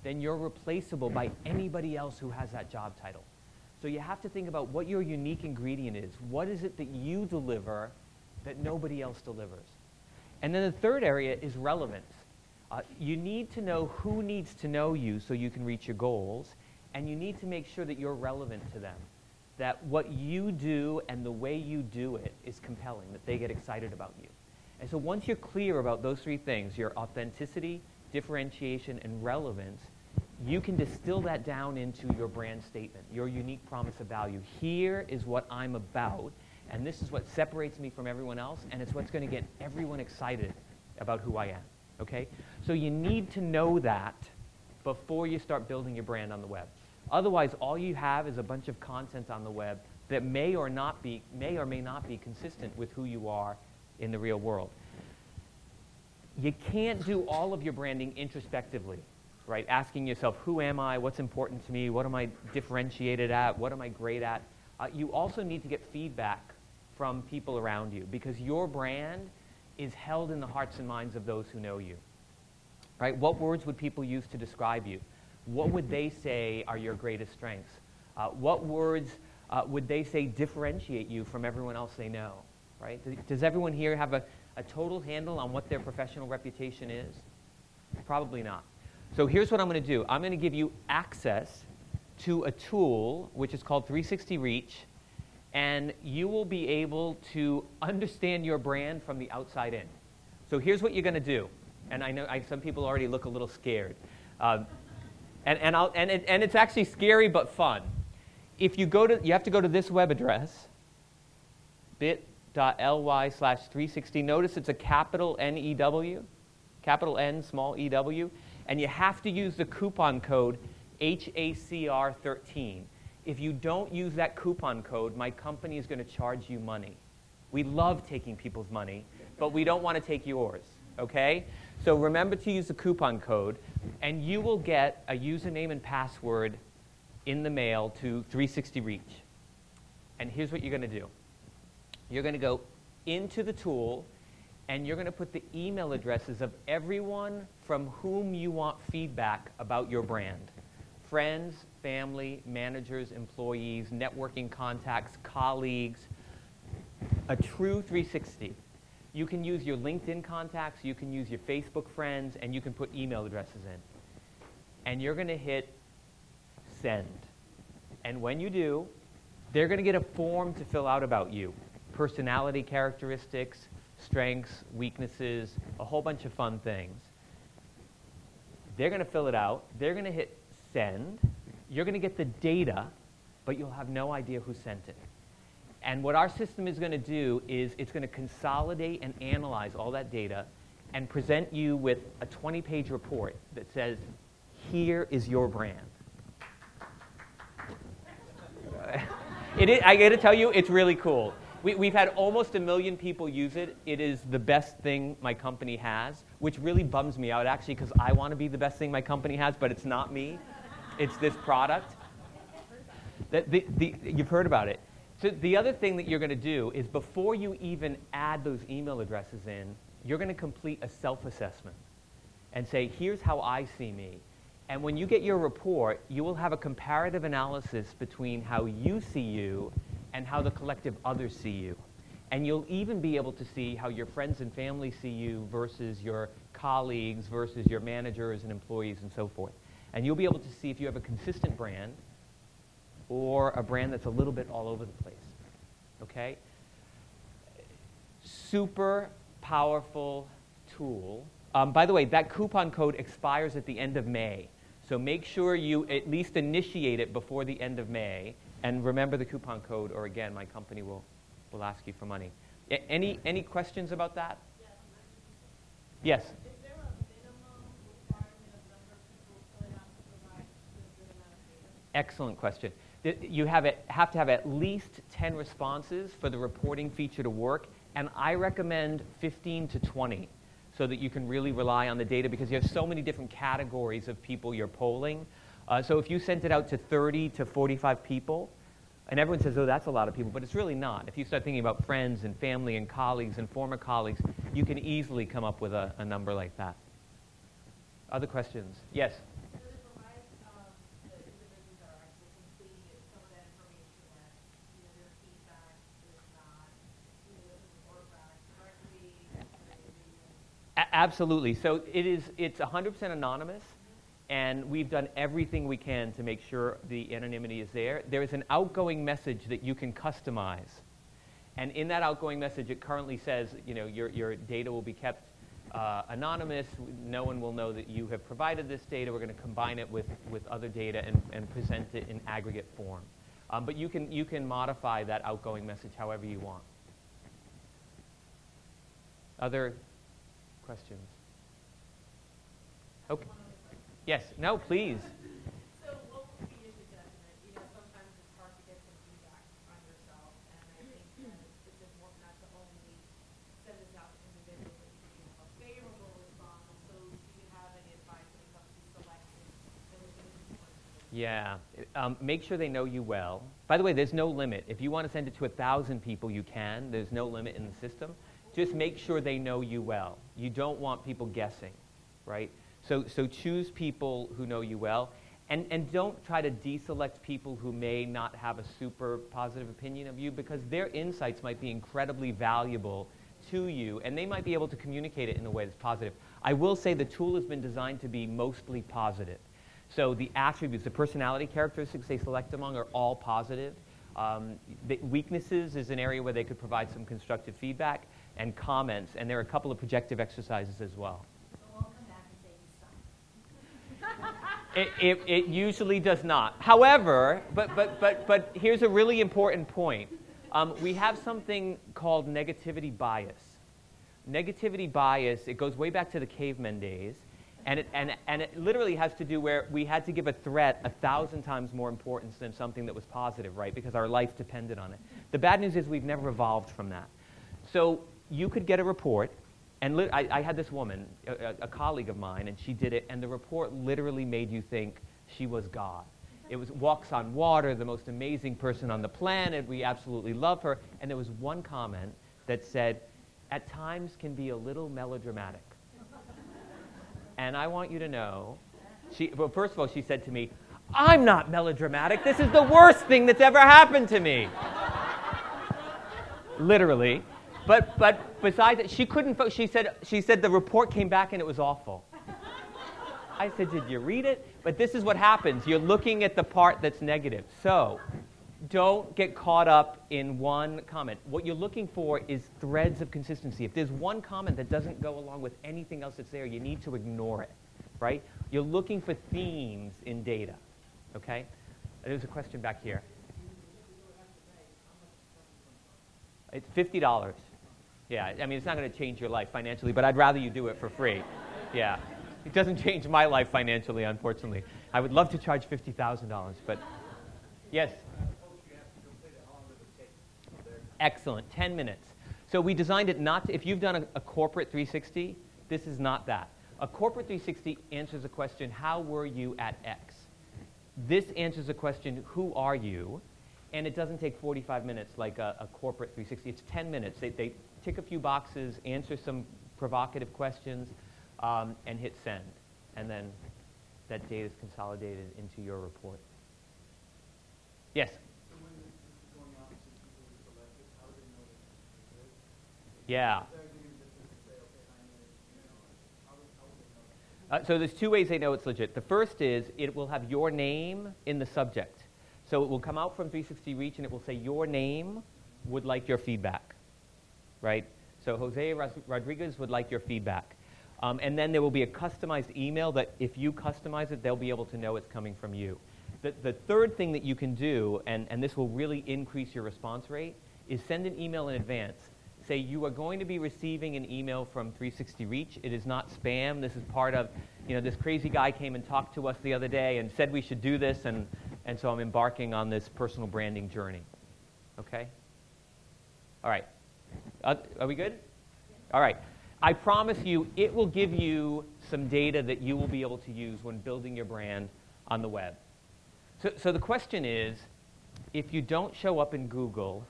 then you're replaceable by anybody else who has that job title. So you have to think about what your unique ingredient is. What is it that you deliver that nobody else delivers? And then the third area is relevance. You need to know who needs to know you so you can reach your goals, and you need to make sure that you're relevant to them, that what you do and the way you do it is compelling, that they get excited about you. And so once you're clear about those three things, your authenticity, differentiation, and relevance, you can distill that down into your brand statement, your unique promise of value. Here is what I'm about, and this is what separates me from everyone else, and it's what's going to get everyone excited about who I am, okay? So you need to know that before you start building your brand on the web. Otherwise, all you have is a bunch of content on the web that may or may not be consistent with who you are in the real world. You can't do all of your branding introspectively, right? Asking yourself, who am I? What's important to me? What am I differentiated at? What am I great at? You also need to get feedback from people around you, because your brand is held in the hearts and minds of those who know you, right? What words would people use to describe you? What would they say are your greatest strengths? What words would they say differentiate you from everyone else they know, right? Does everyone here have a total handle on what their professional reputation is? Probably not. So here's what I'm going to do. I'm going to give you access to a tool which is called 360 Reach, and you will be able to understand your brand from the outside in. So here's what you're going to do. And I know some people already look a little scared. And it's actually scary but fun. If you have to go to this web address, bit.ly/360. Notice it's a capital N-E-W, capital N, small E-W, and you have to use the coupon code HACR13. If you don't use that coupon code, my company is going to charge you money. We love taking people's money, but we don't want to take yours, okay? So remember to use the coupon code, and you will get a username and password in the mail to 360 Reach. And here's what you're going to do. You're going to go into the tool, and you're going to put the email addresses of everyone from whom you want feedback about your brand. Friends, family, managers, employees, networking contacts, colleagues, a true 360. You can use your LinkedIn contacts, you can use your Facebook friends, and you can put email addresses in. And you're going to hit send. And when you do, they're going to get a form to fill out about you. Personality characteristics, strengths, weaknesses, a whole bunch of fun things. They're going to fill it out. They're going to hit send. You're going to get the data, but you'll have no idea who sent it. And what our system is going to do is it's going to consolidate and analyze all that data and present you with a 20-page report that says, here is your brand. I got to tell you, it's really cool. We've had almost 1 million people use it. It is the best thing my company has, which really bums me out, actually, because I want to be the best thing my company has, but it's not me. It's this product. You've heard about it. So the other thing that you're going to do is before you even add those email addresses in, you're going to complete a self-assessment and say, here's how I see me. And when you get your report, you will have a comparative analysis between how you see you and how the collective others see you. And you'll even be able to see how your friends and family see you versus your colleagues versus your managers and employees and so forth. And you'll be able to see if you have a consistent brand or a brand that's a little bit all over the place, okay? Super powerful tool. By the way, that coupon code expires at the end of May. So make sure you at least initiate it before the end of May. And remember the coupon code, or again, my company will ask you for money. Any questions about that? Yes? Is there a minimum requirement of number of people filling out to provide a good amount of data? Excellent question. You have to have at least 10 responses for the reporting feature to work, and I recommend 15 to 20 so that you can really rely on the data, because you have so many different categories of people you're polling. So if you sent it out to 30 to 45 people, and everyone says, oh, that's a lot of people, but it's really not. If you start thinking about friends and family and colleagues and former colleagues, you can easily come up with a number like that. Other questions? Yes? Does it provide Absolutely. So it's 100% anonymous, and we've done everything we can to make sure the anonymity is there. There is an outgoing message that you can customize. And in that outgoing message, it currently says, you know, your data will be kept anonymous. No one will know that you have provided this data. We're going to combine it with other data and present it in aggregate form. But you can modify that outgoing message however you want. Other questions? Okay. Yes. No, please. So what would be usually done? You know, sometimes it's hard to get some feedback on yourself, and I think that it's important not to only send this out to individuals, but you can have a favorable response. So do you have any advice when it comes to selecting the person? Yeah. Make sure they know you well. By the way, there's no limit. If you want to send it to 1,000 people, you can. There's no limit in the system. Just make sure they know you well. You don't want people guessing, right? So choose people who know you well, and don't try to deselect people who may not have a super positive opinion of you, because their insights might be incredibly valuable to you, and they might be able to communicate it in a way that's positive. I will say the tool has been designed to be mostly positive. So the attributes, the personality characteristics they select among are all positive. The weaknesses is an area where they could provide some constructive feedback and comments, and there are a couple of projective exercises as well. So I'll come back and say you suck. It usually does not. However, but here's a really important point. We have something called negativity bias. Negativity bias, it goes way back to the cavemen days, and it literally has to do where we had to give a threat 1,000 times more importance than something that was positive, right? Because our life depended on it. The bad news is we've never evolved from that. So you could get a report, and I had this woman, a colleague of mine, and she did it, and the report literally made you think she was God. It was walks on water, the most amazing person on the planet, we absolutely love her, and there was one comment that said, at times can be a little melodramatic. And I want you to know, well, first of all, she said to me, I'm not melodramatic, this is the worst thing that's ever happened to me. Literally. But besides that, she couldn't, she said the report came back and it was awful. I said, did you read it? But this is what happens. You're looking at the part that's negative. So don't get caught up in one comment. What you're looking for is threads of consistency. If there's one comment that doesn't go along with anything else that's there, you need to ignore it, right? You're looking for themes in data, okay? There's a question back here. It's $50. Yeah, I mean, it's not going to change your life financially, but I'd rather you do it for free. Yeah. It doesn't change my life financially, unfortunately. I would love to charge $50,000, but yes? Excellent, 10 minutes. So we designed it not to, if you've done a corporate 360, this is not that. A corporate 360 answers a question, how were you at X? This answers a question, who are you? And it doesn't take 45 minutes like a corporate 360. It's 10 minutes. They tick a few boxes, answer some provocative questions, and hit send. And then that data is consolidated into your report. Yes? So when this is going out to people who select it, how do they know that it's good? Yeah. Is there a game that they say, okay, I know, you know, how would they know that? So there's two ways they know it's legit. The first is it will have your name in the subject. So it will come out from 360 Reach and it will say your name would like your feedback, right? So Jose Rodriguez would like your feedback. And then there will be a customized email that if you customize it, they'll be able to know it's coming from you. The third thing that you can do, and this will really increase your response rate, is send an email in advance. Say you are going to be receiving an email from 360 Reach. It is not spam. This is part of, you know, this crazy guy came and talked to us the other day and said we should do this, and so I'm embarking on this personal branding journey. Okay? All right. Are we good? All right. I promise you it will give you some data that you will be able to use when building your brand on the web. So the question is, if you don't show up in Google,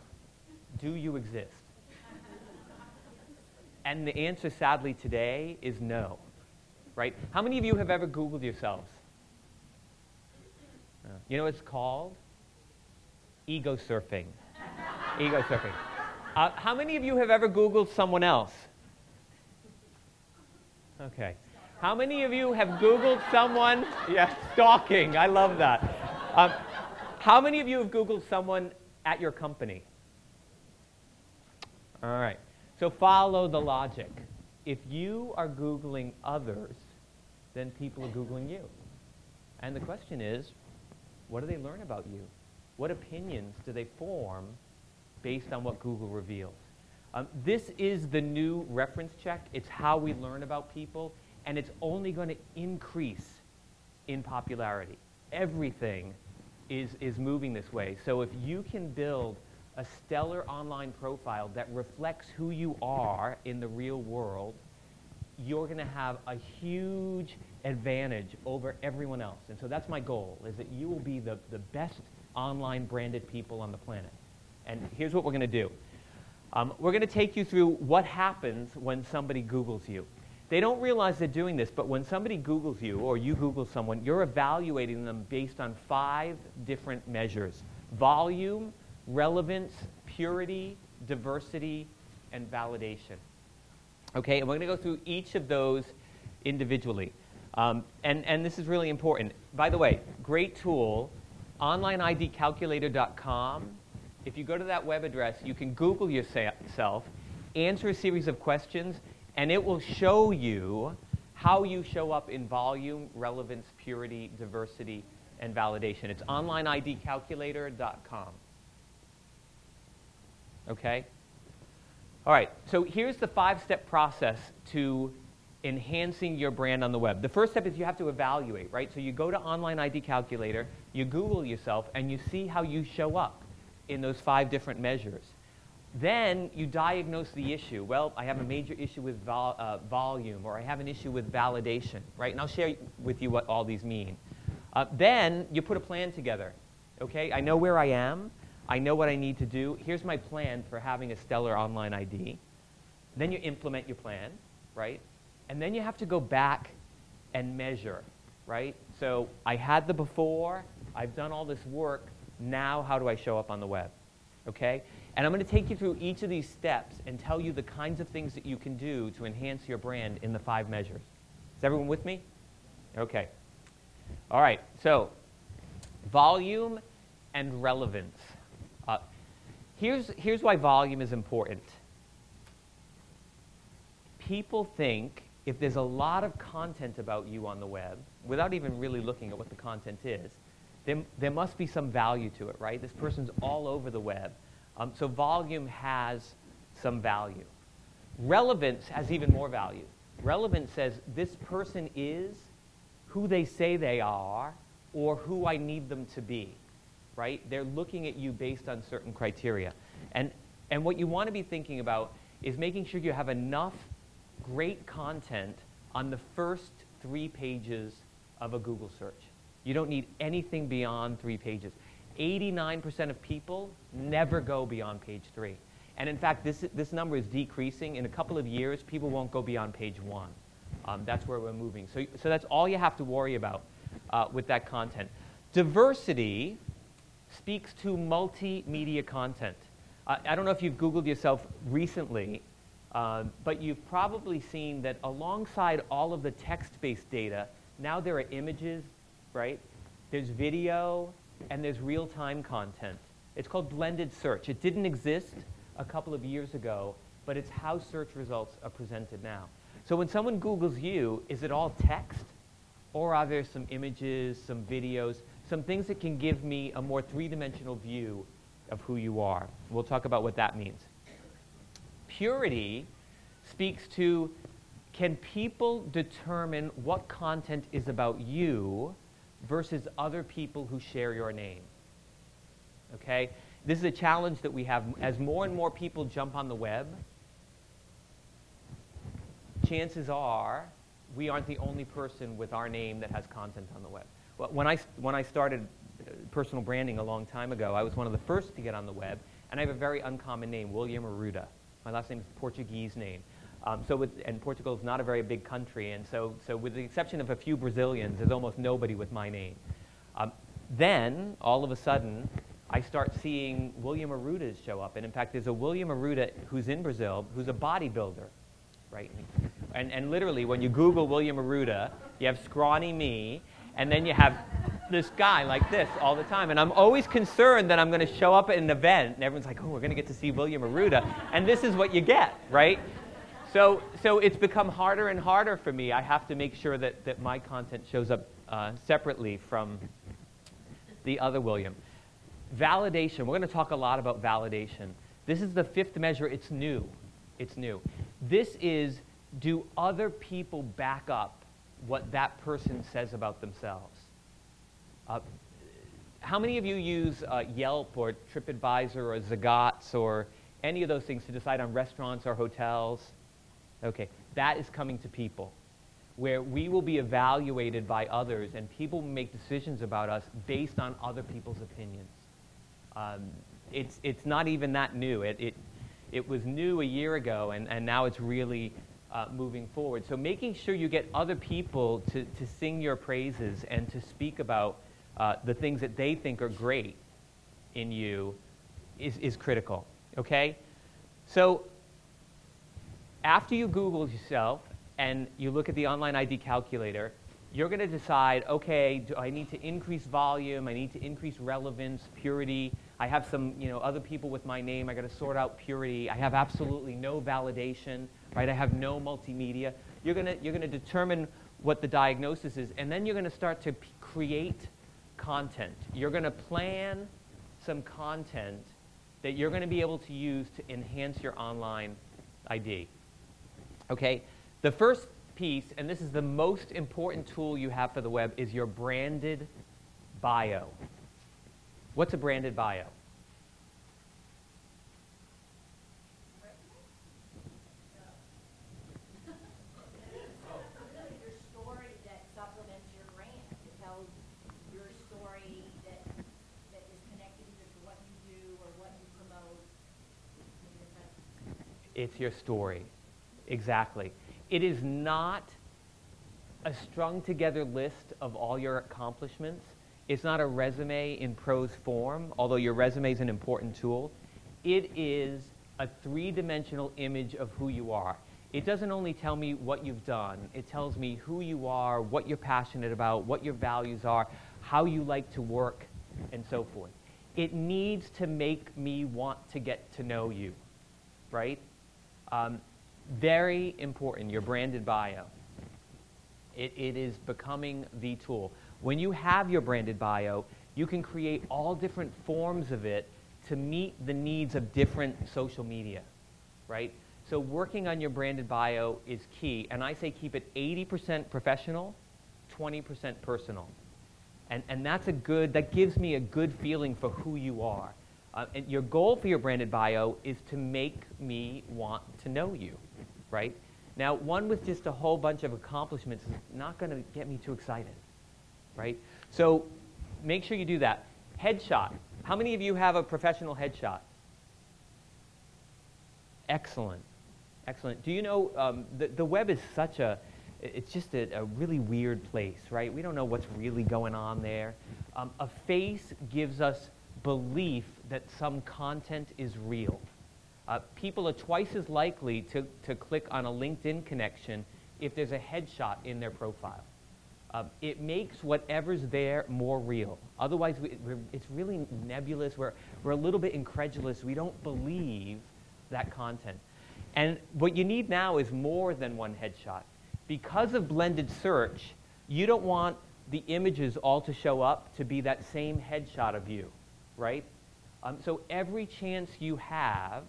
do you exist? And the answer, sadly, today is no. Right? How many of you have ever Googled yourselves? You know what it's called? Ego surfing. Ego surfing. How many of you have ever Googled someone else? Okay. How many of you have Googled someone? Yeah, stalking. I love that. How many of you have Googled someone at your company? All right. So follow the logic. If you are Googling others, then people are Googling you. And the question is, what do they learn about you? What opinions do they form based on what Google reveals? This is the new reference check. It's how we learn about people, and it's only going to increase in popularity. Everything is moving this way. So if you can build a stellar online profile that reflects who you are in the real world, you're going to have a huge advantage over everyone else. And so that's my goal, is that you will be the best online branded people on the planet. And here's what we're going to do. We're going to take you through what happens when somebody Googles you. They don't realize they're doing this, but when somebody Googles you, or you Google someone, you're evaluating them based on 5 different measures: volume, relevance, purity, diversity, and validation. Okay, and we're going to go through each of those individually. And this is really important. By the way, great tool, onlineidcalculator.com. If you go to that web address, you can Google yourself, answer a series of questions, and it will show you how you show up in volume, relevance, purity, diversity, and validation. It's onlineidcalculator.com. Okay? All right, so here's the 5-step process to enhancing your brand on the web. The first step is you have to evaluate, right? So you go to Online ID Calculator, you Google yourself, and you see how you show up in those 5 different measures. Then you diagnose the issue. Well, I have a major issue with volume, or I have an issue with validation, right? And I'll share with you what all these mean. Then you put a plan together. Okay, I know where I am. I know what I need to do. Here's my plan for having a stellar online ID. Then you implement your plan, right? And then you have to go back and measure, right? So I had the before. I've done all this work. Now how do I show up on the web? Okay? And I'm going to take you through each of these steps and tell you the kinds of things that you can do to enhance your brand in the 5 measures. Is everyone with me? Okay. All right. So volume and relevance. Here's why volume is important. People think if there's a lot of content about you on the web, without even really looking at what the content is, there must be some value to it, right? This person's all over the web. So volume has some value. Relevance has even more value. Relevance says this person is who they say they are or who I need them to be, right? They're looking at you based on certain criteria. And what you want to be thinking about is making sure you have enough great content on the first 3 pages of a Google search. You don't need anything beyond 3 pages. 89% of people never go beyond page 3. And in fact, this number is decreasing. In a couple of years, people won't go beyond page 1. That's where we're moving. So that's all you have to worry about with that content. Diversity speaks to multimedia content. I don't know if you've Googled yourself recently, but you've probably seen that alongside all of the text-based data, now there are images, right? There's video, and there's real-time content. It's called blended search. It didn't exist a couple of years ago, but it's how search results are presented now. So when someone Googles you, is it all text? Or are there some images, some videos, some things that can give me a more 3-dimensional view of who you are? We'll talk about what that means. Purity speaks to, can people determine what content is about you versus other people who share your name? Okay? This is a challenge that we have. As more and more people jump on the web, chances are we aren't the only person with our name that has content on the web. Well, when I started personal branding a long time ago, I was one of the first to get on the web, and I have a very uncommon name, William Arruda. My last name is a Portuguese name. And Portugal is not a very big country, and so with the exception of a few Brazilians, there's almost nobody with my name. Then, all of a sudden, I start seeing William Arrudas show up. And in fact, there's a William Arruda who's in Brazil, who's a bodybuilder, right? And literally, when you Google William Arruda, you have scrawny me, and then you have this guy like this all the time. And I'm always concerned that I'm going to show up at an event, and everyone's like, oh, we're going to get to see William Arruda. And this is what you get, right? So it's become harder and harder for me. I have to make sure that my content shows up separately from the other William. Validation. We're going to talk a lot about validation. This is the fifth measure. It's new. It's new. This is, do other people back up what that person says about themselves? How many of you use Yelp or TripAdvisor or Zagat's or any of those things to decide on restaurants or hotels? Okay, that is coming to people, where we will be evaluated by others and people make decisions about us based on other people's opinions. It's not even that new. It was new a year ago, and now it's really moving forward. So making sure you get other people to sing your praises and to speak about the things that they think are great in you is critical, okay? So after you Google yourself and you look at the online ID calculator, you're going to decide, okay, do I need to increase volume? I need to increase relevance, purity. I have some, other people with my name. I got to sort out purity. I have absolutely no validation, right? I have no multimedia. You're going to determine what the diagnosis is, and then you're going to start to create content. You're going to plan some content that you're going to be able to use to enhance your online ID. Okay? The first piece, and this is the most important tool you have for the web, is your branded bio. What's a branded bio? Your story that supplements your brand. It tells your story that is connected either to what you do or what you promote. It's your story. Exactly. It is not a strung together list of all your accomplishments. It's not a resume in prose form, although your resume is an important tool. It is a three-dimensional image of who you are. It doesn't only tell me what you've done. It tells me who you are, what you're passionate about, what your values are, how you like to work, and so forth. It needs to make me want to get to know you, right? Very important, your branded bio. It is becoming the tool. When you have your branded bio, you can create all different forms of it to meet the needs of different social media, right? So working on your branded bio is key, and I say keep it 80% professional, 20% personal. And that gives me a good feeling for who you are. And your goal for your branded bio is to make me want to know you, right? Now, one with just a whole bunch of accomplishments is not going to get me too excited, right? So make sure you do that. Headshot. How many of you have a professional headshot? Excellent. Excellent. Do you know the web is such it's just a really weird place, right? We don't know what's really going on there. A face gives us belief that some content is real. People are twice as likely to click on a LinkedIn connection if there's a headshot in their profile. It makes whatever's there more real. Otherwise, it's really nebulous. We're a little bit incredulous. We don't believe that content. And what you need now is more than one headshot. Because of blended search, you don't want the images all to show up to be that same headshot of you, right? So every chance you have,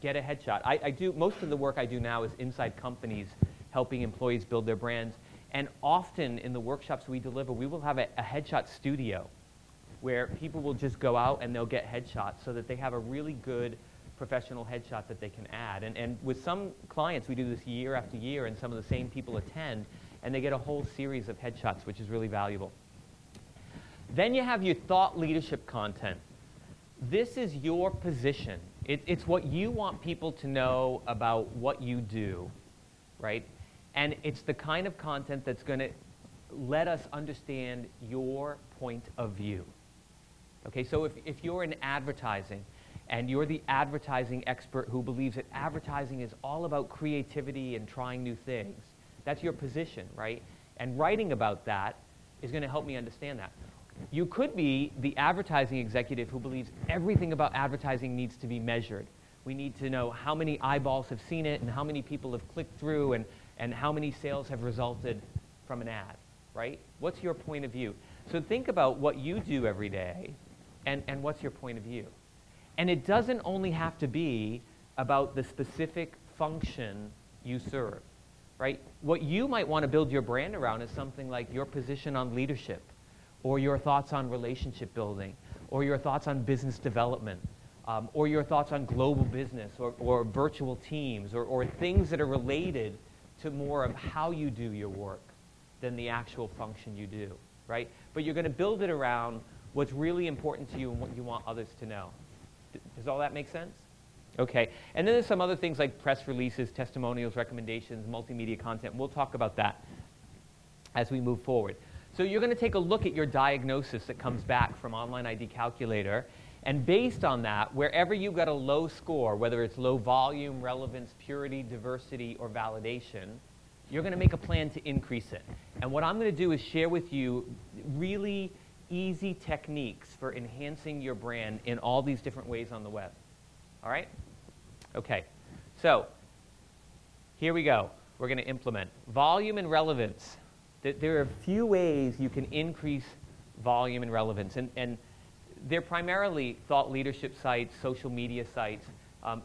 get a headshot. I do, most of the work I do now is inside companies helping employees build their brands. And often in the workshops we deliver, we will have a headshot studio where people will just go out and they'll get headshots so that they have a really good professional headshot that they can add. And with some clients, we do this year after year, and some of the same people attend, and they get a whole series of headshots, which is really valuable. Then you have your thought leadership content. This is your position. It's what you want people to know about what you do, right? And it's the kind of content that's going to let us understand your point of view. Okay, so if you're in advertising and you're the advertising expert who believes that advertising is all about creativity and trying new things. That's your position, right? And writing about that is going to help me understand that. You could be the advertising executive who believes everything about advertising needs to be measured. We need to know how many eyeballs have seen it and how many people have clicked through and how many sales have resulted from an ad, right? What's your point of view? So think about what you do every day and what's your point of view. And it doesn't only have to be about the specific function you serve, right? What you might want to build your brand around is something like your position on leadership, or your thoughts on relationship building, or your thoughts on business development, or your thoughts on global business, or virtual teams, or things that are related to more of how you do your work than the actual function you do, right? But you're going to build it around what's really important to you and what you want others to know. Does all that make sense? Okay. And then there's some other things like press releases, testimonials, recommendations, multimedia content. We'll talk about that as we move forward. So you're going to take a look at your diagnosis that comes back from Online ID Calculator, and based on that, wherever you've got a low score, whether it's low volume, relevance, purity, diversity, or validation, you're going to make a plan to increase it. And what I'm going to do is share with you really easy techniques for enhancing your brand in all these different ways on the web. All right? Okay. So here we go. We're going to implement volume and relevance. There are a few ways you can increase volume and relevance, and they're primarily thought leadership sites, social media sites,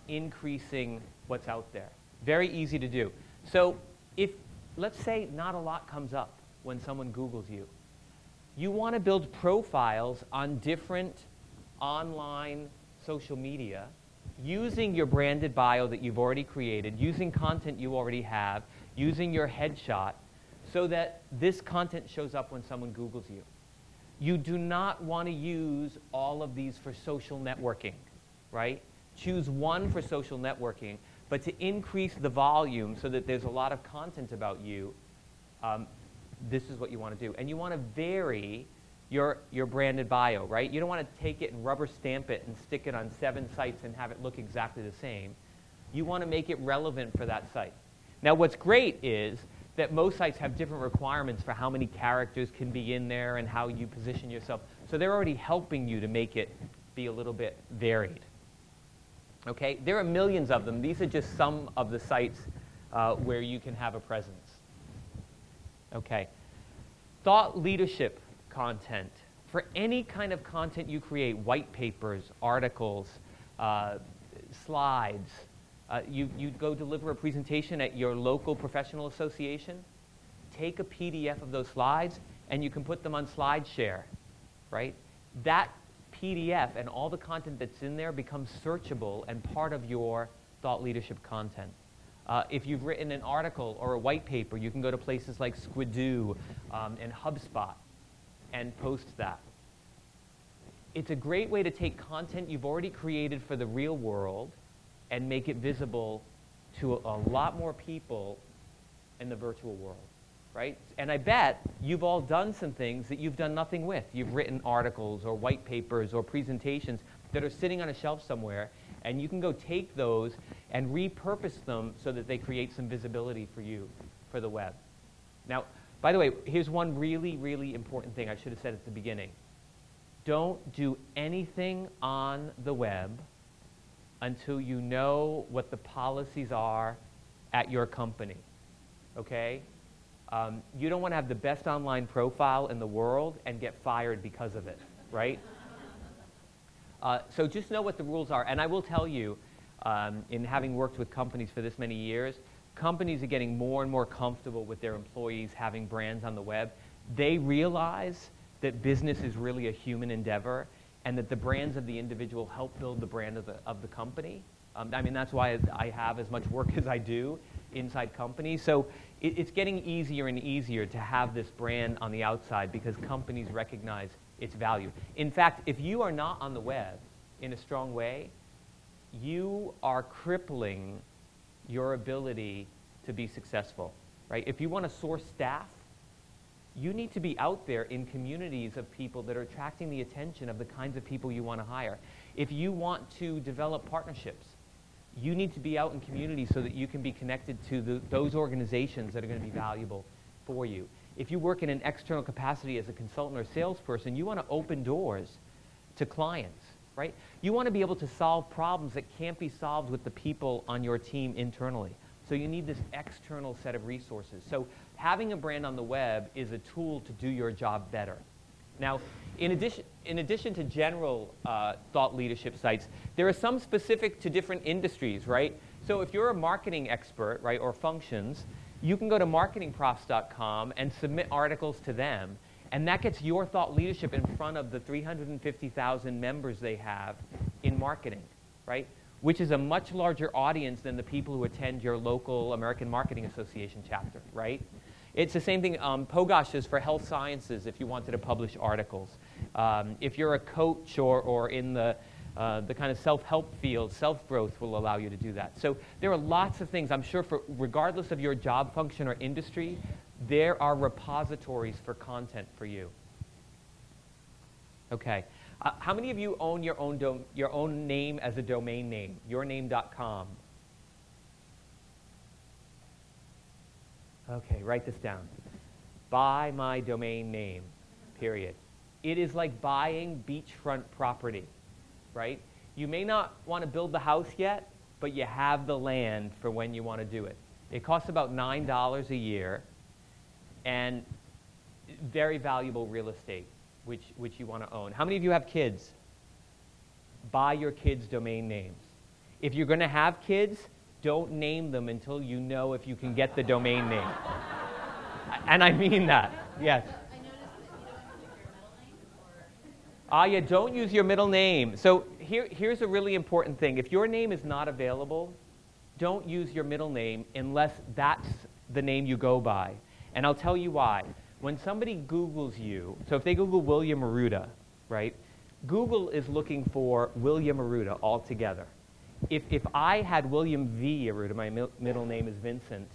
increasing what's out there. Very easy to do. So if, let's say, not a lot comes up when someone Googles you, you want to build profiles on different online social media using your branded bio that you've already created, using content you already have, using your headshot, so that this content shows up when someone Googles you. You do not want to use all of these for social networking, right? Choose one for social networking, but to increase the volume so that there's a lot of content about you, this is what you want to do. And you want to vary your branded bio, right? You don't want to take it and rubber stamp it and stick it on 7 sites and have it look exactly the same. You want to make it relevant for that site. Now, what's great is that most sites have different requirements for how many characters can be in there and how you position yourself. So they're already helping you to make it be a little bit varied. Okay? There are millions of them. These are just some of the sites where you can have a presence. Okay. Thought leadership content. For any kind of content you create, white papers, articles, slides, you go deliver a presentation at your local professional association, take a PDF of those slides, and you can put them on SlideShare, right? That PDF and all the content that's in there becomes searchable and part of your thought leadership content. If you've written an article or a white paper, you can go to places like Squidoo and HubSpot and post that. It's a great way to take content you've already created for the real world and make it visible to a lot more people in the virtual world, right? And I bet you've all done some things that you've done nothing with. You've written articles or white papers or presentations that are sitting on a shelf somewhere, and you can go take those and repurpose them so that they create some visibility for you for the web. Now, by the way, here's one really, really important thing I should have said at the beginning. Don't do anything on the web until you know what the policies are at your company, okay? You don't want to have the best online profile in the world and get fired because of it, right? So just know what the rules are. And I will tell you, in having worked with companies for this many years, companies are getting more and more comfortable with their employees having brands on the web. They realize that business is really a human endeavor, and that the brands of the individual help build the brand of the company. I mean, that's why I have as much work as I do inside companies. So it's getting easier and easier to have this brand on the outside because companies recognize its value. In fact, if you are not on the web in a strong way, you are crippling your ability to be successful, right? If you want to source staff, you need to be out there in communities of people that are attracting the attention of the kinds of people you want to hire. If you want to develop partnerships, you need to be out in communities so that you can be connected to those organizations that are going to be valuable for you. If you work in an external capacity as a consultant or salesperson, you want to open doors to clients, right? You want to be able to solve problems that can't be solved with the people on your team internally. So you need this external set of resources. So having a brand on the web is a tool to do your job better. Now, in addition to general thought leadership sites, there are some specific to different industries, right? So if you're a marketing expert, right, or functions, you can go to marketingprofs.com and submit articles to them, and that gets your thought leadership in front of the 350,000 members they have in marketing, right? Which is a much larger audience than the people who attend your local American Marketing Association chapter, right? It's the same thing, POGOSH is for health sciences if you wanted to publish articles. If you're a coach or in the kind of self-help field, self-growth will allow you to do that. So there are lots of things, I'm sure, regardless of your job function or industry, there are repositories for content for you. Okay. How many of you own your own name as a domain name, yourname.com? Okay, write this down. Buy my domain name, period. It is like buying beachfront property, right? You may not want to build the house yet, but you have the land for when you want to do it. It costs about $9 a year, and very valuable real estate, which you want to own. How many of you have kids? Buy your kids' domain names. If you're going to have kids, don't name them until you know if you can get the domain name. And I mean that, yes. I noticed that you don't use your middle name, or? Yeah, don't use your middle name. So here's a really important thing. If your name is not available, don't use your middle name unless that's the name you go by. And I'll tell you why. When somebody Googles you, so if they Google William Arruda, right, Google is looking for William Arruda altogether. If I had William V. Arruda, my middle name is Vincent,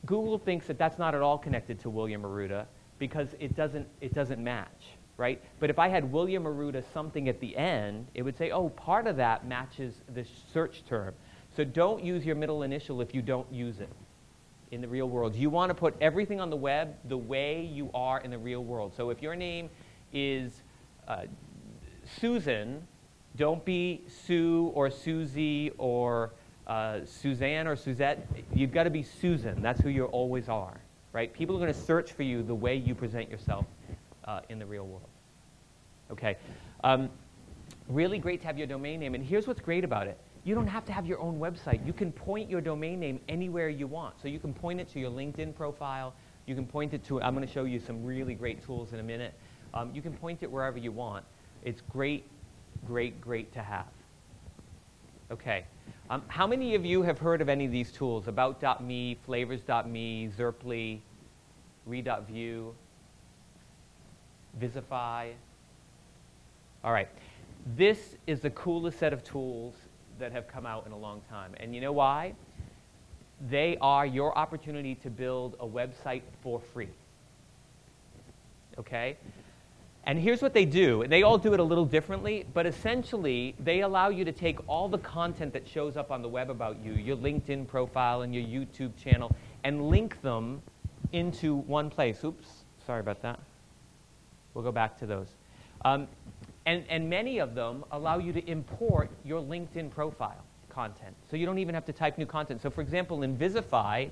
Google thinks that that's not at all connected to William Arruda because it doesn't match, right? But if I had William Arruda something at the end, it would say, oh, part of that matches this search term. So don't use your middle initial if you don't use it in the real world. You want to put everything on the web the way you are in the real world. So if your name is Susan, don't be Sue or Susie or Suzanne or Suzette. You've got to be Susan. That's who you always are, right? People are going to search for you the way you present yourself in the real world. Okay. Really great to have your domain name. And here's what's great about it. You don't have to have your own website. You can point your domain name anywhere you want. So you can point it to your LinkedIn profile. You can point it to, I'm going to show you some really great tools in a minute. You can point it wherever you want. It's great, great, great to have. Okay. How many of you have heard of any of these tools? About.me, Flavors.me, Zerply, Re.view, Visify? All right. This is the coolest set of tools that have come out in a long time. And you know why? They are your opportunity to build a website for free. Okay? And here's what they do. They all do it a little differently, but essentially, they allow you to take all the content that shows up on the web about you, your LinkedIn profile and your YouTube channel, and link them into one place. Oops, sorry about that. We'll go back to those. And many of them allow you to import your LinkedIn profile content. So you don't even have to type new content. So for example, in Visify,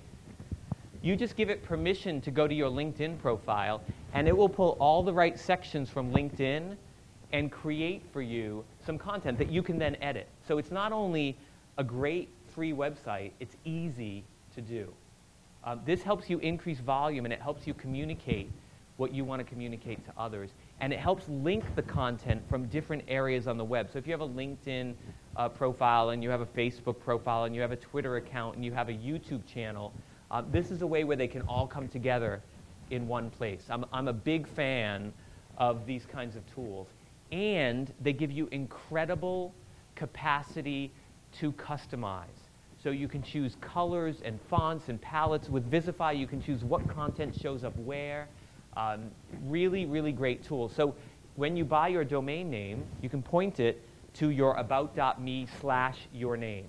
you just give it permission to go to your LinkedIn profile, and it will pull all the right sections from LinkedIn and create for you some content that you can then edit. So it's not only a great free website, it's easy to do. This helps you increase volume, and it helps you communicate what you want to communicate to others. And it helps link the content from different areas on the web. So if you have a LinkedIn profile, and you have a Facebook profile, and you have a Twitter account, and you have a YouTube channel, this is a way where they can all come together in one place. I'm a big fan of these kinds of tools. And they give you incredible capacity to customize. So you can choose colors and fonts and palettes. With Visify, you can choose what content shows up where. Really, really great tool. So when you buy your domain name, you can point it to your about.me/your name.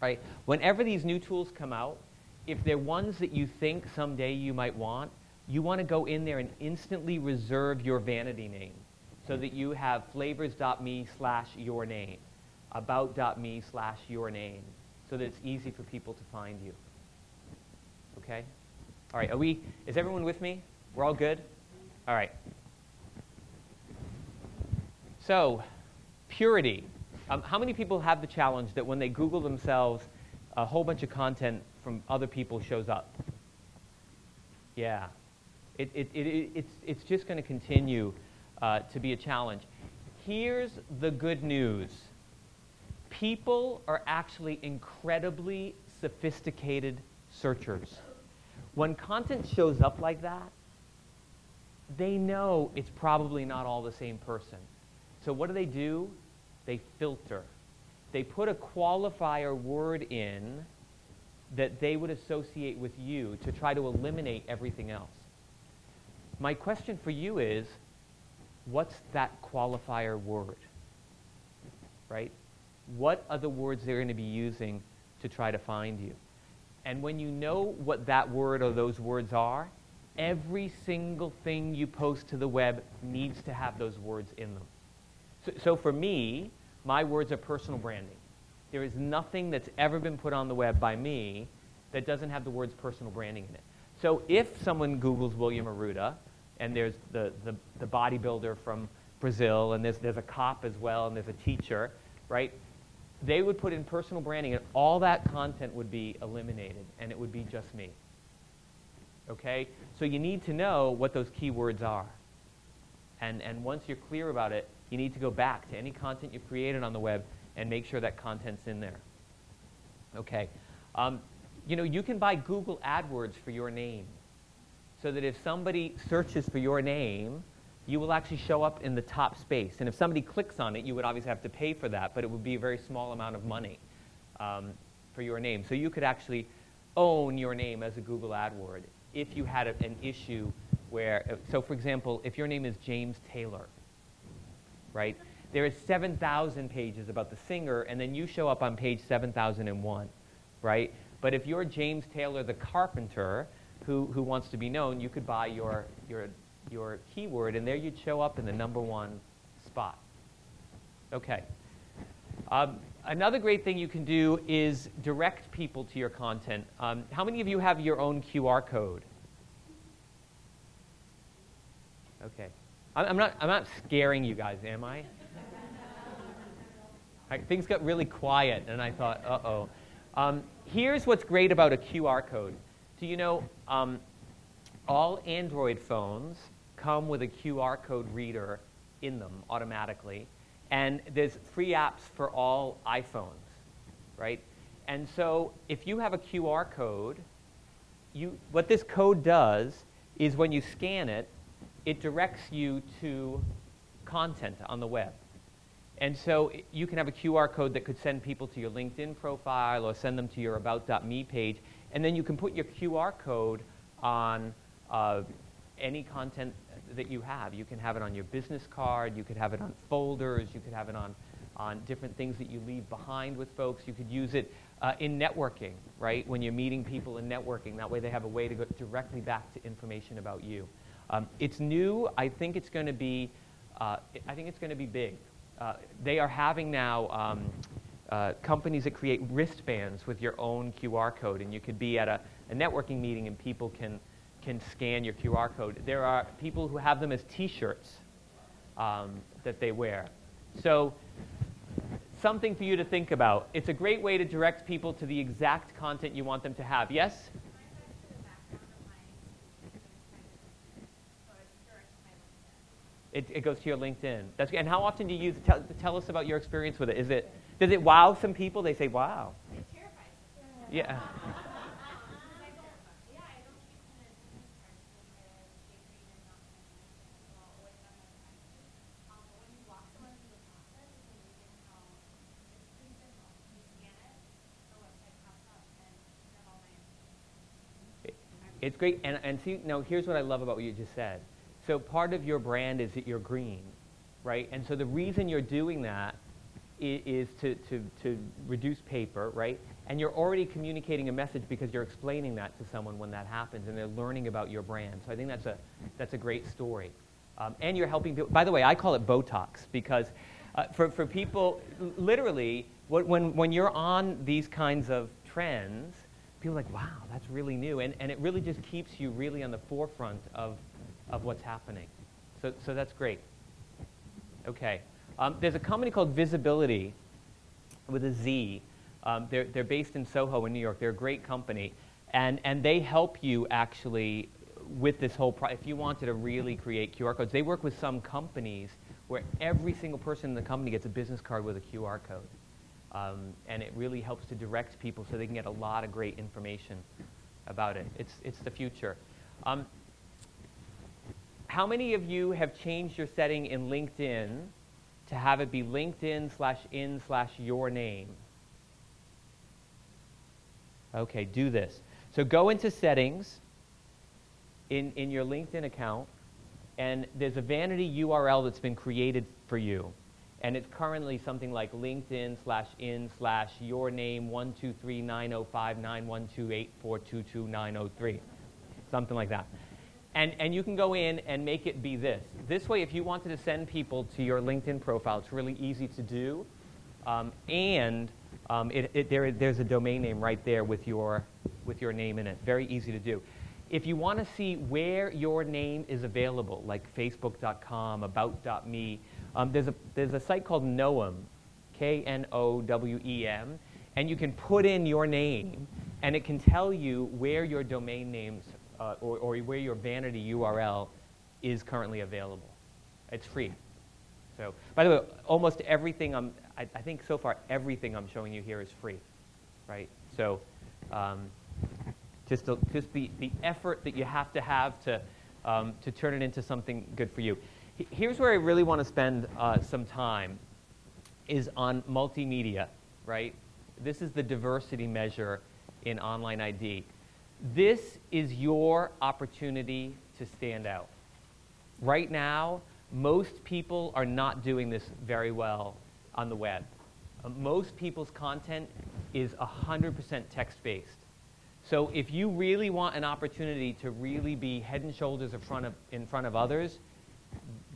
Right? Whenever these new tools come out, if they're ones that you think someday you might want, you want to go in there and instantly reserve your vanity name so that you have flavors.me/your name, about.me/your name, so that it's easy for people to find you. Okay? All right, is everyone with me? We're all good? All right. So, purity. How many people have the challenge that when they Google themselves, a whole bunch of content from other people shows up? Yeah. It's just going to continue to be a challenge. Here's the good news. People are actually incredibly sophisticated searchers. When content shows up like that, they know it's probably not all the same person. So what do? They filter. They put a qualifier word in that they would associate with you to try to eliminate everything else. My question for you is, what's that qualifier word? Right? What are the words they're going to be using to try to find you? And when you know what that word or those words are, every single thing you post to the web needs to have those words in them. So for me, my words are personal branding. There is nothing that's ever been put on the web by me that doesn't have the words personal branding in it. So if someone Googles William Arruda, and there's the bodybuilder from Brazil, and there's a cop as well, and there's a teacher, right? They would put in personal branding, and all that content would be eliminated, and it would be just me. Okay? So you need to know what those keywords are. And once you're clear about it, you need to go back to any content you've created on the web and make sure that content's in there. Okay. You know, you can buy Google AdWords for your name, so that if somebody searches for your name, you will actually show up in the top space. And if somebody clicks on it, you would obviously have to pay for that, but it would be a very small amount of money for your name. So you could actually own your name as a Google AdWord if you had an issue where, so for example, if your name is James Taylor, right? There is 7,000 pages about the singer, and then you show up on page 7,001, right? But if you're James Taylor the carpenter, who wants to be known, you could buy your keyword, and there you'd show up in the #1 spot. Okay. Another great thing you can do is direct people to your content. How many of you have your own QR code? Okay. I'm not scaring you guys, am I? Things got really quiet, and I thought, uh-oh. Here's what's great about a QR code. Do you know all Android phones come with a QR code reader in them automatically, and there's free apps for all iPhones, right? And so if you have a QR code, what this code does is when you scan it, it directs you to content on the web. And so you can have a QR code that could send people to your LinkedIn profile or send them to your about.me page, and then you can put your QR code on any content that you have. You can have it on your business card, you could have it on folders, you could have it on different things that you leave behind with folks. You could use it in networking, right? When you're meeting people in networking, that way they have a way to go directly back to information about you. It's new. I think it's going to be big. They are having now companies that create wristbands with your own QR code, and you could be at a networking meeting and people can scan your QR code. There are people who have them as T-shirts that they wear. So something for you to think about. It's a great way to direct people to the exact content you want them to have. Yes? It goes to your LinkedIn. And how often do you use it? Tell us about your experience with it. Does it wow some people? They say, wow. It terrifies them. Yeah. It's great, and see, now here's what I love about what you just said. So part of your brand is that you're green, right? And so the reason you're doing that is to reduce paper, right? And you're already communicating a message because you're explaining that to someone when that happens, and they're learning about your brand. So I think that's a great story. And you're helping people. By the way, I call it Botox because for people, literally, when you're on these kinds of trends, people are like, wow, that's really new. And it really just keeps you really on the forefront of what's happening. So that's great. Okay. There's a company called Visibility with a Z. They're based in Soho in New York. They're a great company. And they help you actually with this whole if you wanted to really create QR codes. They work with some companies where every single person in the company gets a business card with a QR code. And it really helps to direct people so they can get a lot of great information about it. It's the future. How many of you have changed your setting in LinkedIn to have it be LinkedIn/in/your name? Okay, do this. So go into settings in your LinkedIn account, and there's a vanity URL that's been created for you. And it's currently something like LinkedIn/in/your name 12390591284229003, something like that. And you can go in and make it be this. This way, if you wanted to send people to your LinkedIn profile, it's really easy to do. There's a domain name right there with your name in it. Very easy to do. If you want to see where your name is available, like Facebook.com, About.me, there's a site called Knowem, Knowem, and you can put in your name, and it can tell you where your domain names or where your vanity URL is currently available. It's free. So, by the way, almost everything I think so far everything I'm showing you here is free, right? So, just the effort that you have to turn it into something good for you. Here's where I really want to spend some time is on multimedia, right? This is the diversity measure in online ID. This is your opportunity to stand out. Right now, most people are not doing this very well on the web. Most people's content is 100% text-based. So if you really want an opportunity to really be head and shoulders in front of others,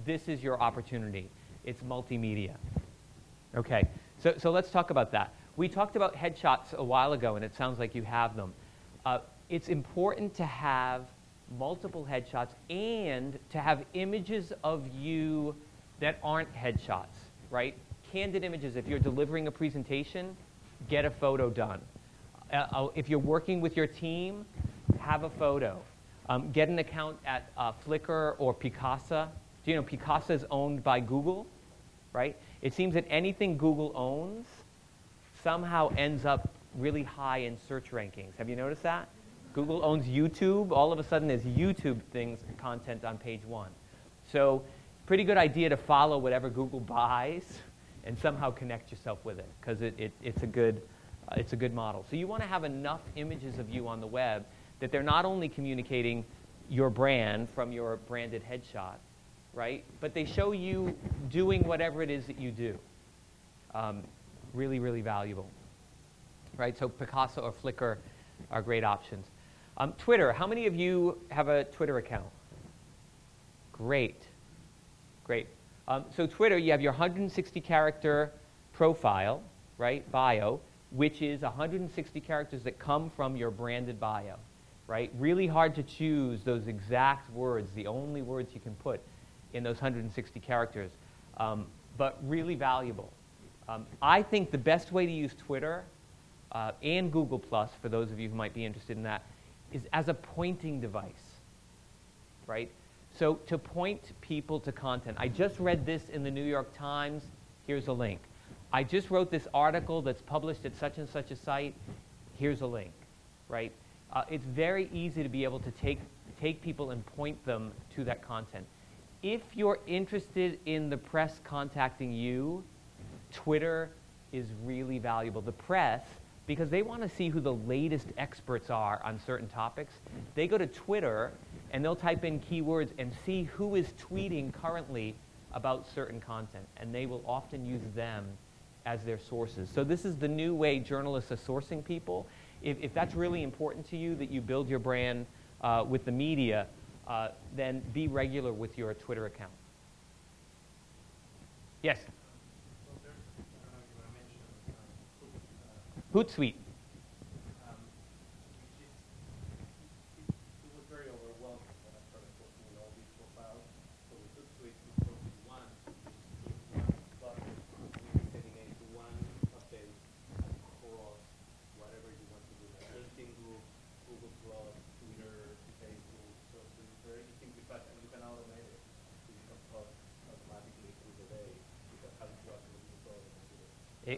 this is your opportunity. It's multimedia. Okay, so let's talk about that. We talked about headshots a while ago, and it sounds like you have them. It's important to have multiple headshots and to have images of you that aren't headshots, right? Candid images. If you're delivering a presentation, get a photo done. If you're working with your team, have a photo. Get an account at Flickr or Picasa. Do you know Picasa is owned by Google, right? It seems that anything Google owns somehow ends up really high in search rankings. Have you noticed that? Google owns YouTube. All of a sudden, there's YouTube content on page 1. So pretty good idea to follow whatever Google buys and somehow connect yourself with it, because it's a good model. So you want to have enough images of you on the web that they're not only communicating your brand from your branded headshot, right, but they show you doing whatever it is that you do. Really, really valuable, right? So Picasa or Flickr are great options. Twitter, how many of you have a Twitter account? Great, great. So Twitter, you have your 160-character profile, right, bio, which is 160 characters that come from your branded bio, right? Really hard to choose those exact words, the only words you can put in those 160 characters, but really valuable. I think the best way to use Twitter and Google+, for those of you who might be interested in that, is as a pointing device, right? So to point people to content. I just read this in the New York Times. Here's a link. I just wrote this article that's published at such and such a site. Here's a link, right? It's very easy to be able to take people and point them to that content. If you're interested in the press contacting you, Twitter is really valuable. The press because they want to see who the latest experts are on certain topics. They go to Twitter and they'll type in keywords and see who is tweeting currently about certain content, and they will often use them as their sources. So this is the new way journalists are sourcing people. If that's really important to you, that you build your brand with the media, then be regular with your Twitter account. Yes? Well, there's, I don't know if you want to mention Hootsuite. it was very overwhelming when I started posting in all these profiles. So with Hootsuite, we posted one button, sending it to one update across whatever you want to do, like LinkedIn group, Google Plus, Twitter, Facebook. So it's very easy to pass, and you can automate it. So you can post automatically through the day. You can have it to upload the story.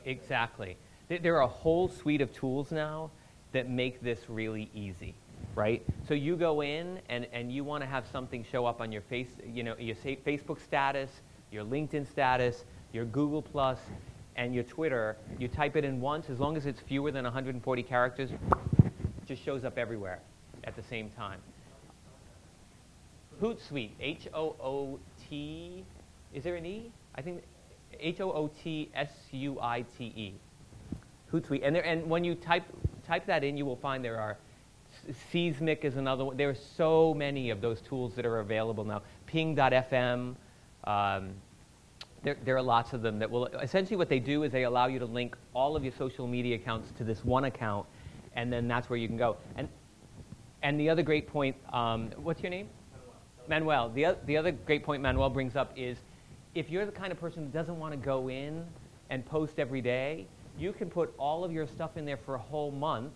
Exactly. There are a whole suite of tools now that make this really easy, right? So you go in and you want to have something show up on your your Facebook status, your LinkedIn status, your Google Plus, and your Twitter. You type it in once, as long as it's fewer than 140 characters, it just shows up everywhere at the same time. Hootsuite, H-O-O-T, is there an E? I think H-O-O-T-S-U-I-T-E. Hootsuite, and when you type that in, you will find there are, Seismic is another one. There are so many of those tools that are available now. Ping.fm, there are lots of them that will, essentially what they do is they allow you to link all of your social media accounts to this one account, and then that's where you can go. And the other great point, what's your name? Manuel. The other great point Manuel brings up is, if you're the kind of person who doesn't want to go in and post every day, you can put all of your stuff in there for a whole month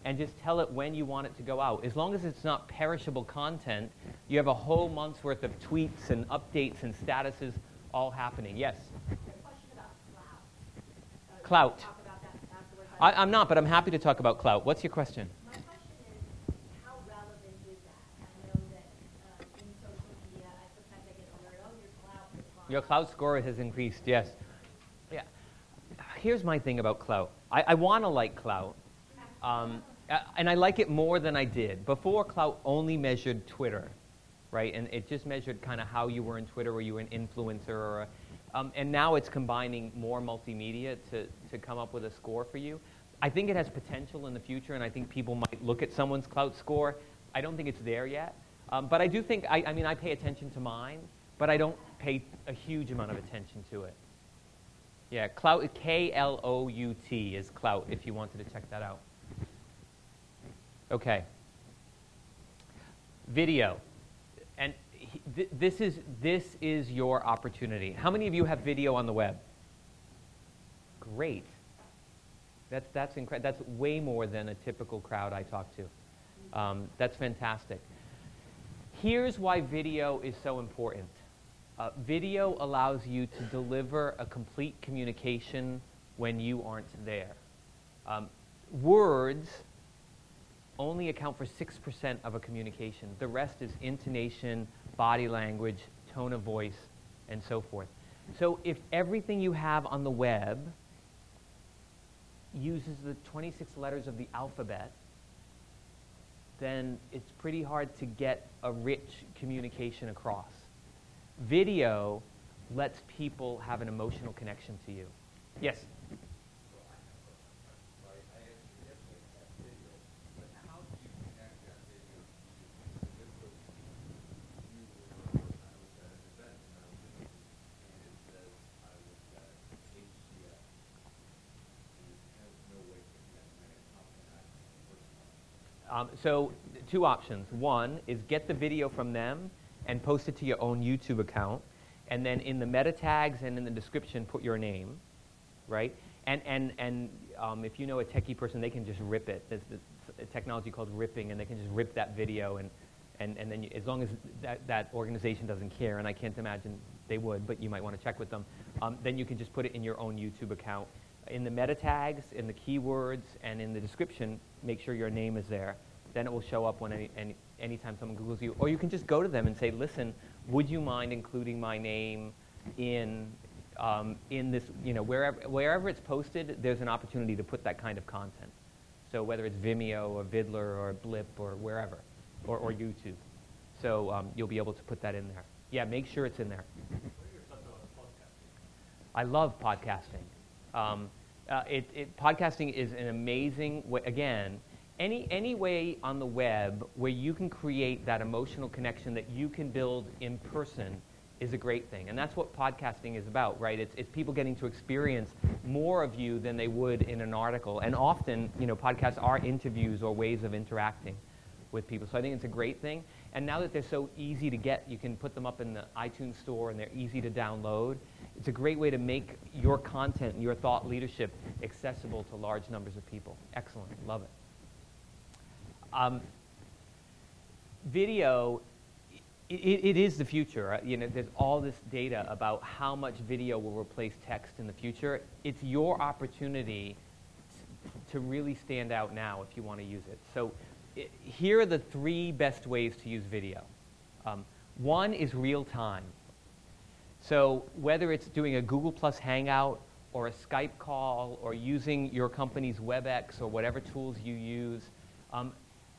and just tell it when you want it to go out. As long as it's not perishable content, you have a whole month's worth of tweets and updates and statuses all happening. Yes? A question about clout. Clout. Talk about that afterwards. I'm not, but I'm happy to talk about clout. What's your question? My question is, how relevant is that? I know that in social media, sometimes I get an alert, oh, your clout is fine. Your clout score has increased, yes. Yeah. Here's my thing about clout. I want to like clout, and I like it more than I did. Before, clout only measured Twitter, right? And it just measured kind of how you were in Twitter, or you were an influencer, or and now it's combining more multimedia to come up with a score for you. I think it has potential in the future, and I think people might look at someone's clout score. I don't think it's there yet, but I do think, I mean, I pay attention to mine, but I don't pay a huge amount of attention to it. Yeah, clout, K-L-O-U-T is clout, if you wanted to check that out. Okay. Video. And this is your opportunity. How many of you have video on the web? Great. That's incredible. That's way more than a typical crowd I talk to. That's fantastic. Here's why video is so important. Video allows you to deliver a complete communication when you aren't there. Words only account for 6% of a communication. The rest is intonation, body language, tone of voice, and so forth. So if everything you have on the web uses the 26 letters of the alphabet, then it's pretty hard to get a rich communication across. Video lets people have an emotional connection to you. Yes? So two options. One is get the video from them and post it to your own YouTube account, and then in the meta tags and in the description put your name, right? And if you know a techie person, they can just rip it. There's a technology called ripping, and they can just rip that video, and then as long as that organization doesn't care, and I can't imagine they would, but you might want to check with them, then you can just put it in your own YouTube account. In the meta tags, in the keywords, and in the description, make sure your name is there. Then it will show up when anytime someone Googles you. Or you can just go to them and say, listen, would you mind including my name in in this, wherever it's posted, there's an opportunity to put that kind of content. So whether it's Vimeo or Vidler or Blip or wherever, or YouTube. So you'll be able to put that in there. Yeah, make sure it's in there. What are your thoughts on podcasting? I love podcasting. Podcasting is an amazing way, again, any way on the web where you can create that emotional connection that you can build in person is a great thing. And that's what podcasting is about, right? It's people getting to experience more of you than they would in an article. And often, podcasts are interviews or ways of interacting with people. So I think it's a great thing. And now that they're so easy to get, you can put them up in the iTunes store and they're easy to download. It's a great way to make your content and your thought leadership accessible to large numbers of people. Excellent. Love it. Video, it is the future. There's all this data about how much video will replace text in the future. It's your opportunity to really stand out now if you want to use it. So here are the 3 best ways to use video. One is real time. So whether it's doing a Google Plus Hangout or a Skype call or using your company's WebEx or whatever tools you use,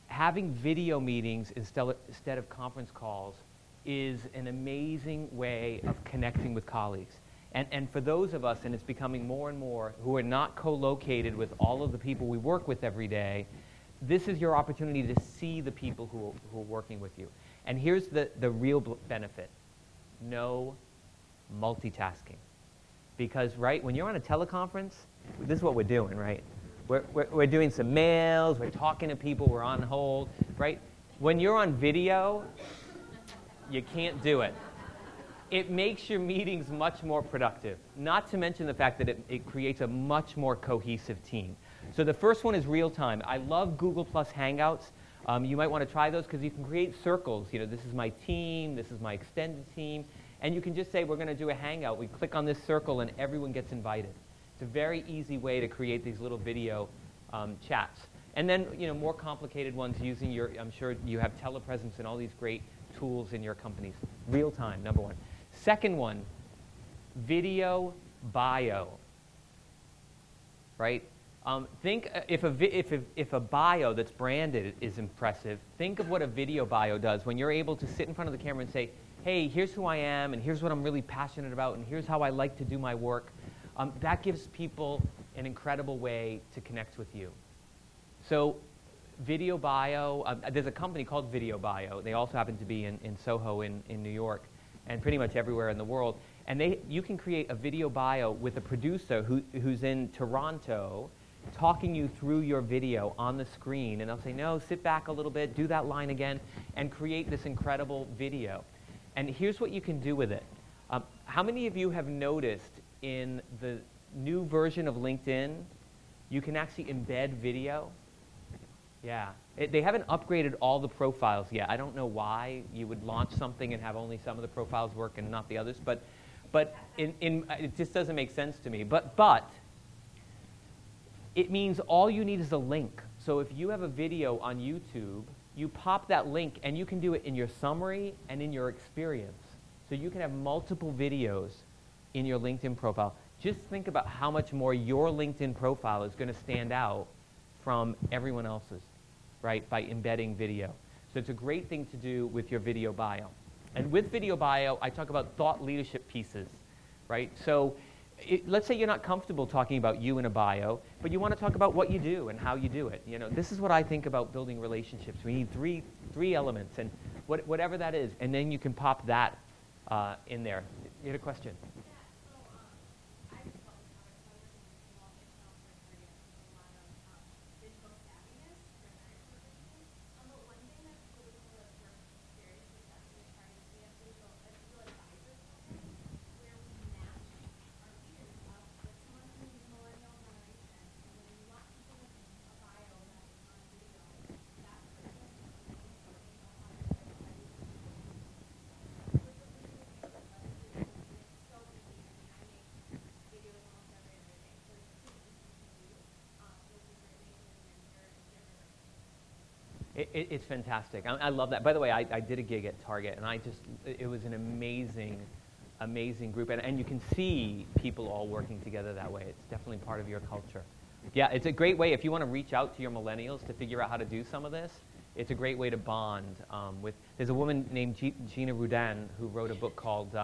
having video meetings instead of conference calls is an amazing way of connecting with colleagues. And for those of us, and it's becoming more and more, who are not co-located with all of the people we work with every day, this is your opportunity to see the people who are working with you. And here's the real benefit. No multitasking. Because, right, when you're on a teleconference, this is what we're doing, right? We're doing some mails, we're talking to people, we're on hold, right? When you're on video, you can't do it. It makes your meetings much more productive, not to mention the fact that it creates a much more cohesive team. So the first one is real time. I love Google Plus Hangouts. You might want to try those because you can create circles. This is my team, this is my extended team, and you can just say we're going to do a hangout. We click on this circle and everyone gets invited. It's a very easy way to create these little video chats. And then, more complicated ones using I'm sure you have telepresence and all these great tools in your companies. Real time, number one. Second one, video bio, right? Think if a bio that's branded is impressive, think of what a video bio does when you're able to sit in front of the camera and say, hey, here's who I am, and here's what I'm really passionate about, and here's how I like to do my work. That gives people an incredible way to connect with you. So video bio, there's a company called Video Bio. They also happen to be in Soho in New York and pretty much everywhere in the world. And you can create a video bio with a producer who's in Toronto talking you through your video on the screen. And they'll say, no, sit back a little bit, do that line again, and create this incredible video. And here's what you can do with it. How many of you have noticed in the new version of LinkedIn, you can actually embed video? Yeah. They haven't upgraded all the profiles yet. I don't know why you would launch something and have only some of the profiles work and not the others, but it just doesn't make sense to me. But it means all you need is a link. So if you have a video on YouTube, you pop that link and you can do it in your summary and in your experience. So you can have multiple videos in your LinkedIn profile. Just think about how much more your LinkedIn profile is going to stand out from everyone else's, right, by embedding video. So it's a great thing to do with your video bio. And with video bio, I talk about thought leadership pieces, right? So let's say you're not comfortable talking about you in a bio, but you want to talk about what you do and how you do it. This is what I think about building relationships. We need three elements, and whatever that is, and then you can pop that in there. You had a question? It's fantastic. I love that. By the way, I did a gig at Target, and it was an amazing amazing group, and you can see people all working together that way. It's definitely part of your culture. Yeah, it's a great way, if you want to reach out to your millennials to figure out how to do some of this, it's a great way to bond with, there's a woman named Gina Rudin who wrote a book called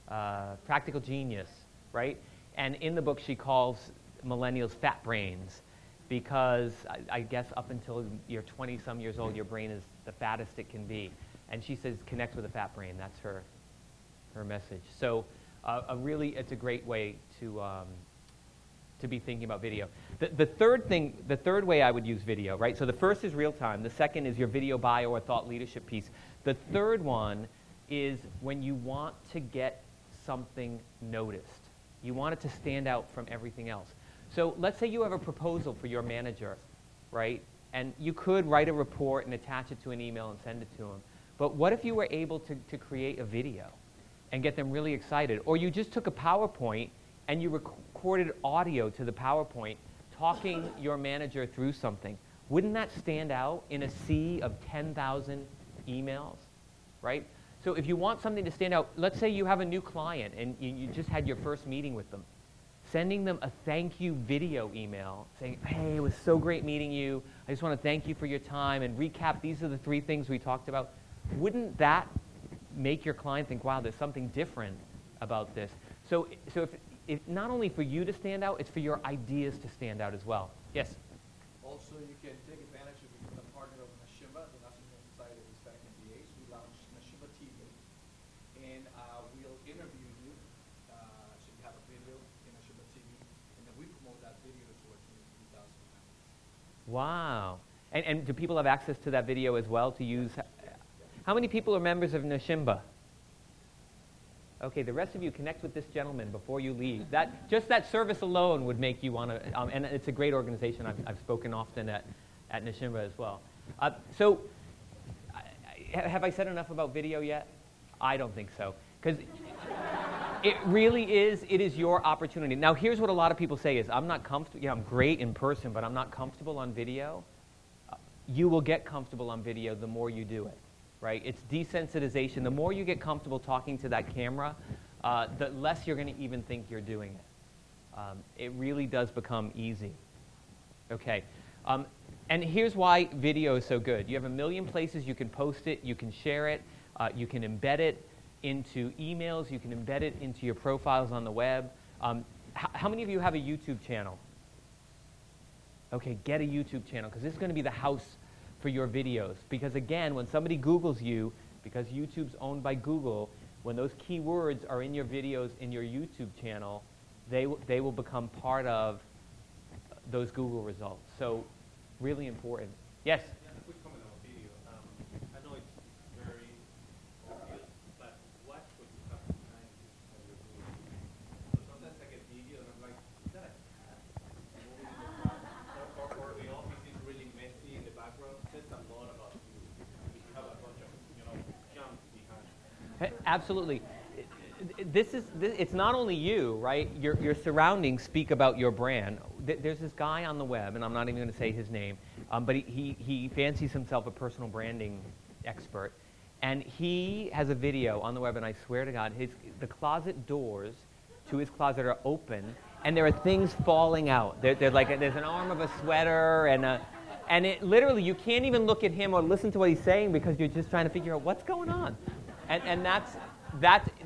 Practical Genius, right? And in the book she calls millennials fat brains because I guess up until you're 20-some years old, your brain is the fattest it can be. And she says connect with a fat brain, that's her message. So it's a great way to be thinking about video. The third way I would use video, right? So the first is real time. The second is your video bio or thought leadership piece. The third one is when you want to get something noticed. You want it to stand out from everything else. So let's say you have a proposal for your manager, right? And you could write a report and attach it to an email and send it to them. But what if you were able to create a video and get them really excited? Or you just took a PowerPoint and you recorded audio to the PowerPoint talking your manager through something. Wouldn't that stand out in a sea of 10,000 emails, right? So if you want something to stand out, let's say you have a new client and you just had your first meeting with them. Sending them a thank you video email saying, hey, it was so great meeting you. I just want to thank you for your time and recap, these are the 3 things we talked about. Wouldn't that make your client think, wow, there's something different about this? So if not only for you to stand out, it's for your ideas to stand out as well. Yes? Also, you can take advantage of becoming a partner of Nashimba, the National Society of Hispanic MBAs. We launched Nashimba TV, and we'll interview you. So you have a video in Nashimba TV, and then we promote that video to our 23,000 members. Wow. And do people have access to that video as well to use? How many people are members of Nashimba? Okay, the rest of you connect with this gentleman before you leave. Just that service alone would make you want to, and it's a great organization. I've spoken often at Nashimba as well. So, have I said enough about video yet? I don't think so, because it really is, it is your opportunity. Now, here's what a lot of people say is, I'm not comfortable, I'm great in person, but I'm not comfortable on video. You will get comfortable on video the more you do it. Right? It's desensitization. The more you get comfortable talking to that camera, the less you're going to even think you're doing it. It really does become easy. Okay. And here's why video is so good. You have a million places you can post it, you can share it, you can embed it into emails, you can embed it into your profiles on the web. How many of you have a YouTube channel? Okay, get a YouTube channel, because this is going to be the house for your videos. Because again, when somebody Googles you, because YouTube's owned by Google, when those keywords are in your videos in your YouTube channel, they will become part of those Google results. So, really important. Yes? Yeah, a quick comment on video. I know it's very obvious, but watch what you have behind you when you're doing it. So sometimes I get video and I'm like, is that a cat moving in the background? Or the office is really messy in the background. It says a lot about you if you have a bunch of, junk behind. Absolutely. It's not only you, right? Your surroundings speak about your brand. There's this guy on the web, and I'm not even going to say his name, but he fancies himself a personal branding expert. And he has a video on the web, and I swear to God, the closet doors to his closet are open, and there are things falling out. There's an arm of a sweater, and it literally, you can't even look at him or listen to what he's saying because you're just trying to figure out what's going on. And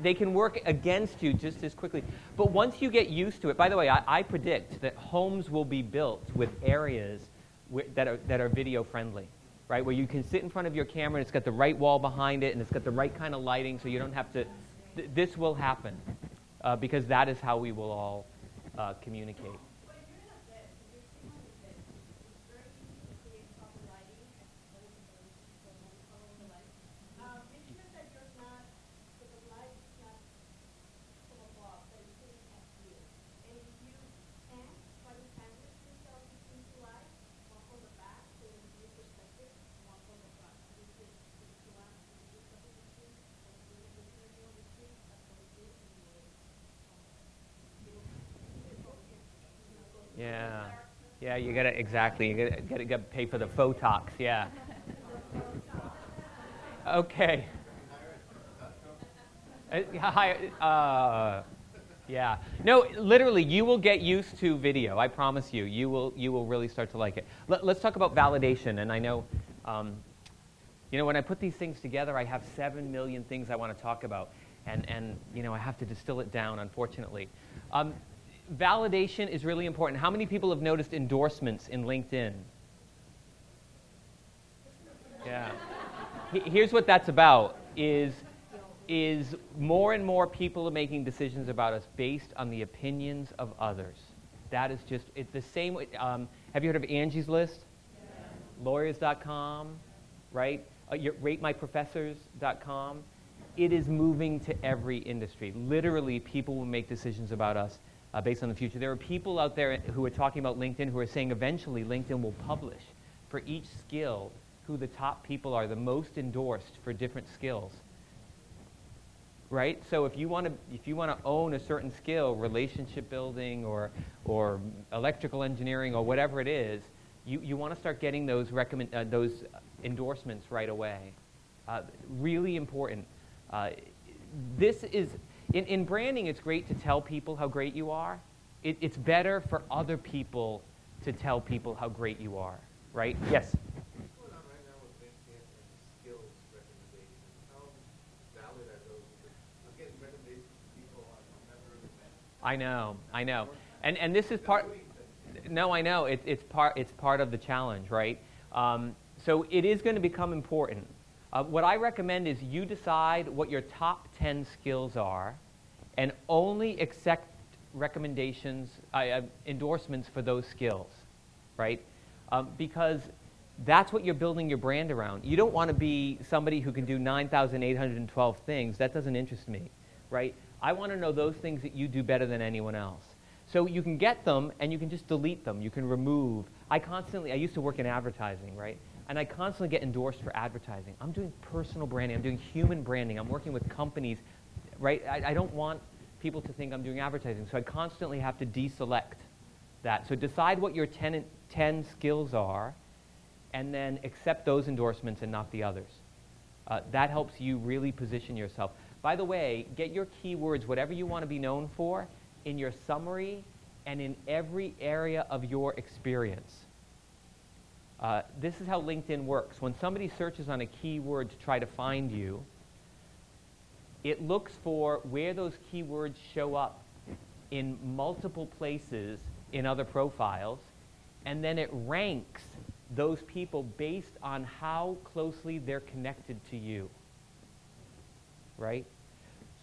they can work against you just as quickly. But once you get used to it, by the way, I predict that homes will be built with areas that are video friendly, right? Where you can sit in front of your camera and it's got the right wall behind it and it's got the right kind of lighting so you don't have to, this will happen because that is how we will all communicate. But if you're not dead, if you're 200 dead, it's very easy to create proper lighting and other considerations for following the light. Make sure that you're not, that the light is not from above, that it's hitting at you. And if you can, try to sandwich yourself between 2 lights, one from the back, so you can see perspective, one from the front. This is if you want to do something on the street, or if you're listening on the street, that's what we do, and you will Yeah, you gotta, exactly, you gotta pay for the Photox, yeah. Okay. Yeah. No, literally, you will get used to video. I promise you. You will really start to like it. Let's talk about validation. And I know, when I put these things together, I have 7 million things I want to talk about. And I have to distill it down, unfortunately. Validation is really important. How many people have noticed endorsements in LinkedIn? Yeah. Here's what that's about, is more and more people are making decisions about us based on the opinions of others. That is just, it's the same way. Have you heard of Angie's List? Yeah. Lawyers.com, right? RateMyProfessors.com. It is moving to every industry. Literally, people will make decisions about us based on the future. There are people out there who are talking about LinkedIn who are saying eventually LinkedIn will publish for each skill who the top people are, the most endorsed for different skills. Right? So if you want to own a certain skill, relationship building or electrical engineering or whatever it is, you want to start getting those endorsements right away. Really important. This is in branding. It's great to tell people how great you are. It's better for other people to tell people how great you are. Right? Yes. What's going on right now with LinkedIn and skills recommendations? How valid are those? Because I'm getting recommendations from people I've never really met. I know. And this is part. No, I know. It's part of the challenge, right? So it is going to become important. What I recommend is you decide what your top 10 skills are, and only accept recommendations, endorsements for those skills, right? Because that's what you're building your brand around. You don't want to be somebody who can do 9,812 things. That doesn't interest me, right? I want to know those things that you do better than anyone else. So you can get them, and you can just delete them. You can remove. I used to work in advertising, right? And I constantly get endorsed for advertising. I'm doing personal branding. I'm doing human branding. I'm working with companies, right? I don't want people to think I'm doing advertising. So I constantly have to deselect that. So decide what your 10 skills are, and then accept those endorsements and not the others. That helps you really position yourself. By the way, get your keywords, whatever you want to be known for, in your summary and in every area of your experience. This is how LinkedIn works. When somebody searches on a keyword to try to find you, it looks for where those keywords show up in multiple places in other profiles, and then it ranks those people based on how closely they're connected to you, right?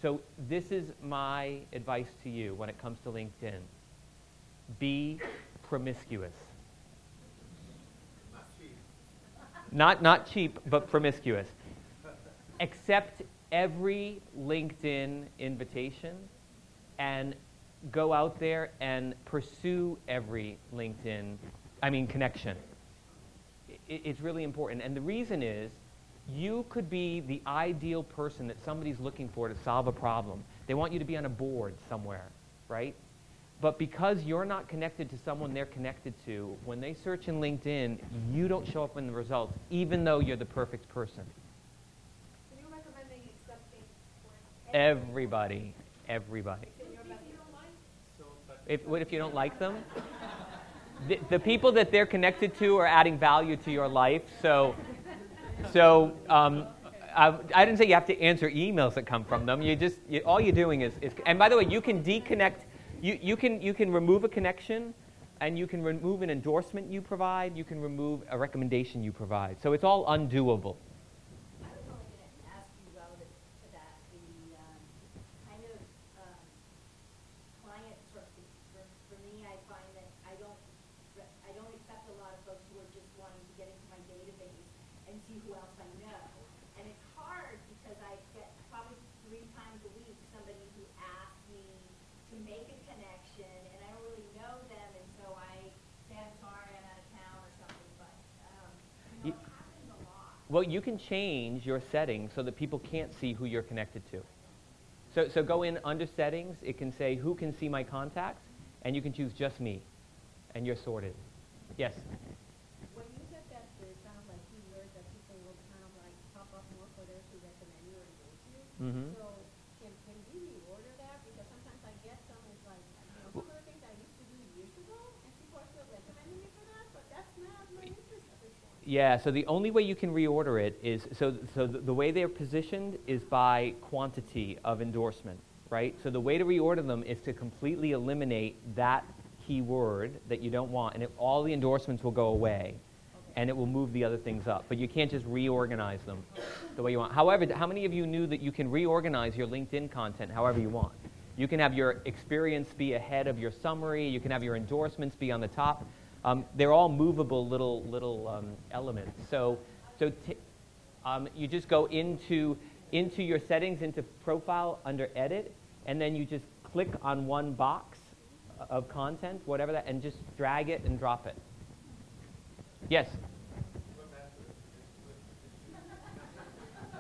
So this is my advice to you when it comes to LinkedIn. Be promiscuous. Not cheap, but promiscuous. Accept every LinkedIn invitation and go out there and pursue every connection. It's really important. And the reason is, you could be the ideal person that somebody's looking for to solve a problem. They want you to be on a board somewhere, right? But because you're not connected to someone they're connected to, when they search in LinkedIn, you don't show up in the results, even though you're the perfect person. So you're recommending accepting Everybody. If you don't like, What if you don't like them? The people that they're connected to are adding value to your life. So I didn't say you have to answer emails that come from them. All you're doing is and by the way, you can deconnect. You can remove a connection, and you can remove an endorsement you provide. You can remove a recommendation you provide. So it's all undoable. I was only going to ask you relative to that, the kind of client for me, I find that I don't accept a lot of folks who are just wanting to get into my database and see who else I know. And it's hard because I get probably 3 times a week somebody who asks me to make a connection, and I don't really know them, and so I say, I'm sorry, I'm out of town or something, but it happens a lot. Well, you can change your settings so that people can't see who you're connected to. So go in under settings. It can say who can see my contacts, and you can choose just me, and you're sorted. Yes? When you said that it sounds like keywords that people will kind of like pop up more for those who recommend you or endorse you. Mm-hmm. So can Yeah, so the only way you can reorder it is, so the way they're positioned is by quantity of endorsement, right? So the way to reorder them is to completely eliminate that keyword that you don't want, and all the endorsements will go away, and it will move the other things up. But you can't just reorganize them the way you want. However, how many of you knew that you can reorganize your LinkedIn content however you want? You can have your experience be ahead of your summary. You can have your endorsements be on the top. They're all movable little elements. So you just go into your settings, into profile, under edit, and then you just click on one box of content, whatever that, and just drag it and drop it. Yes?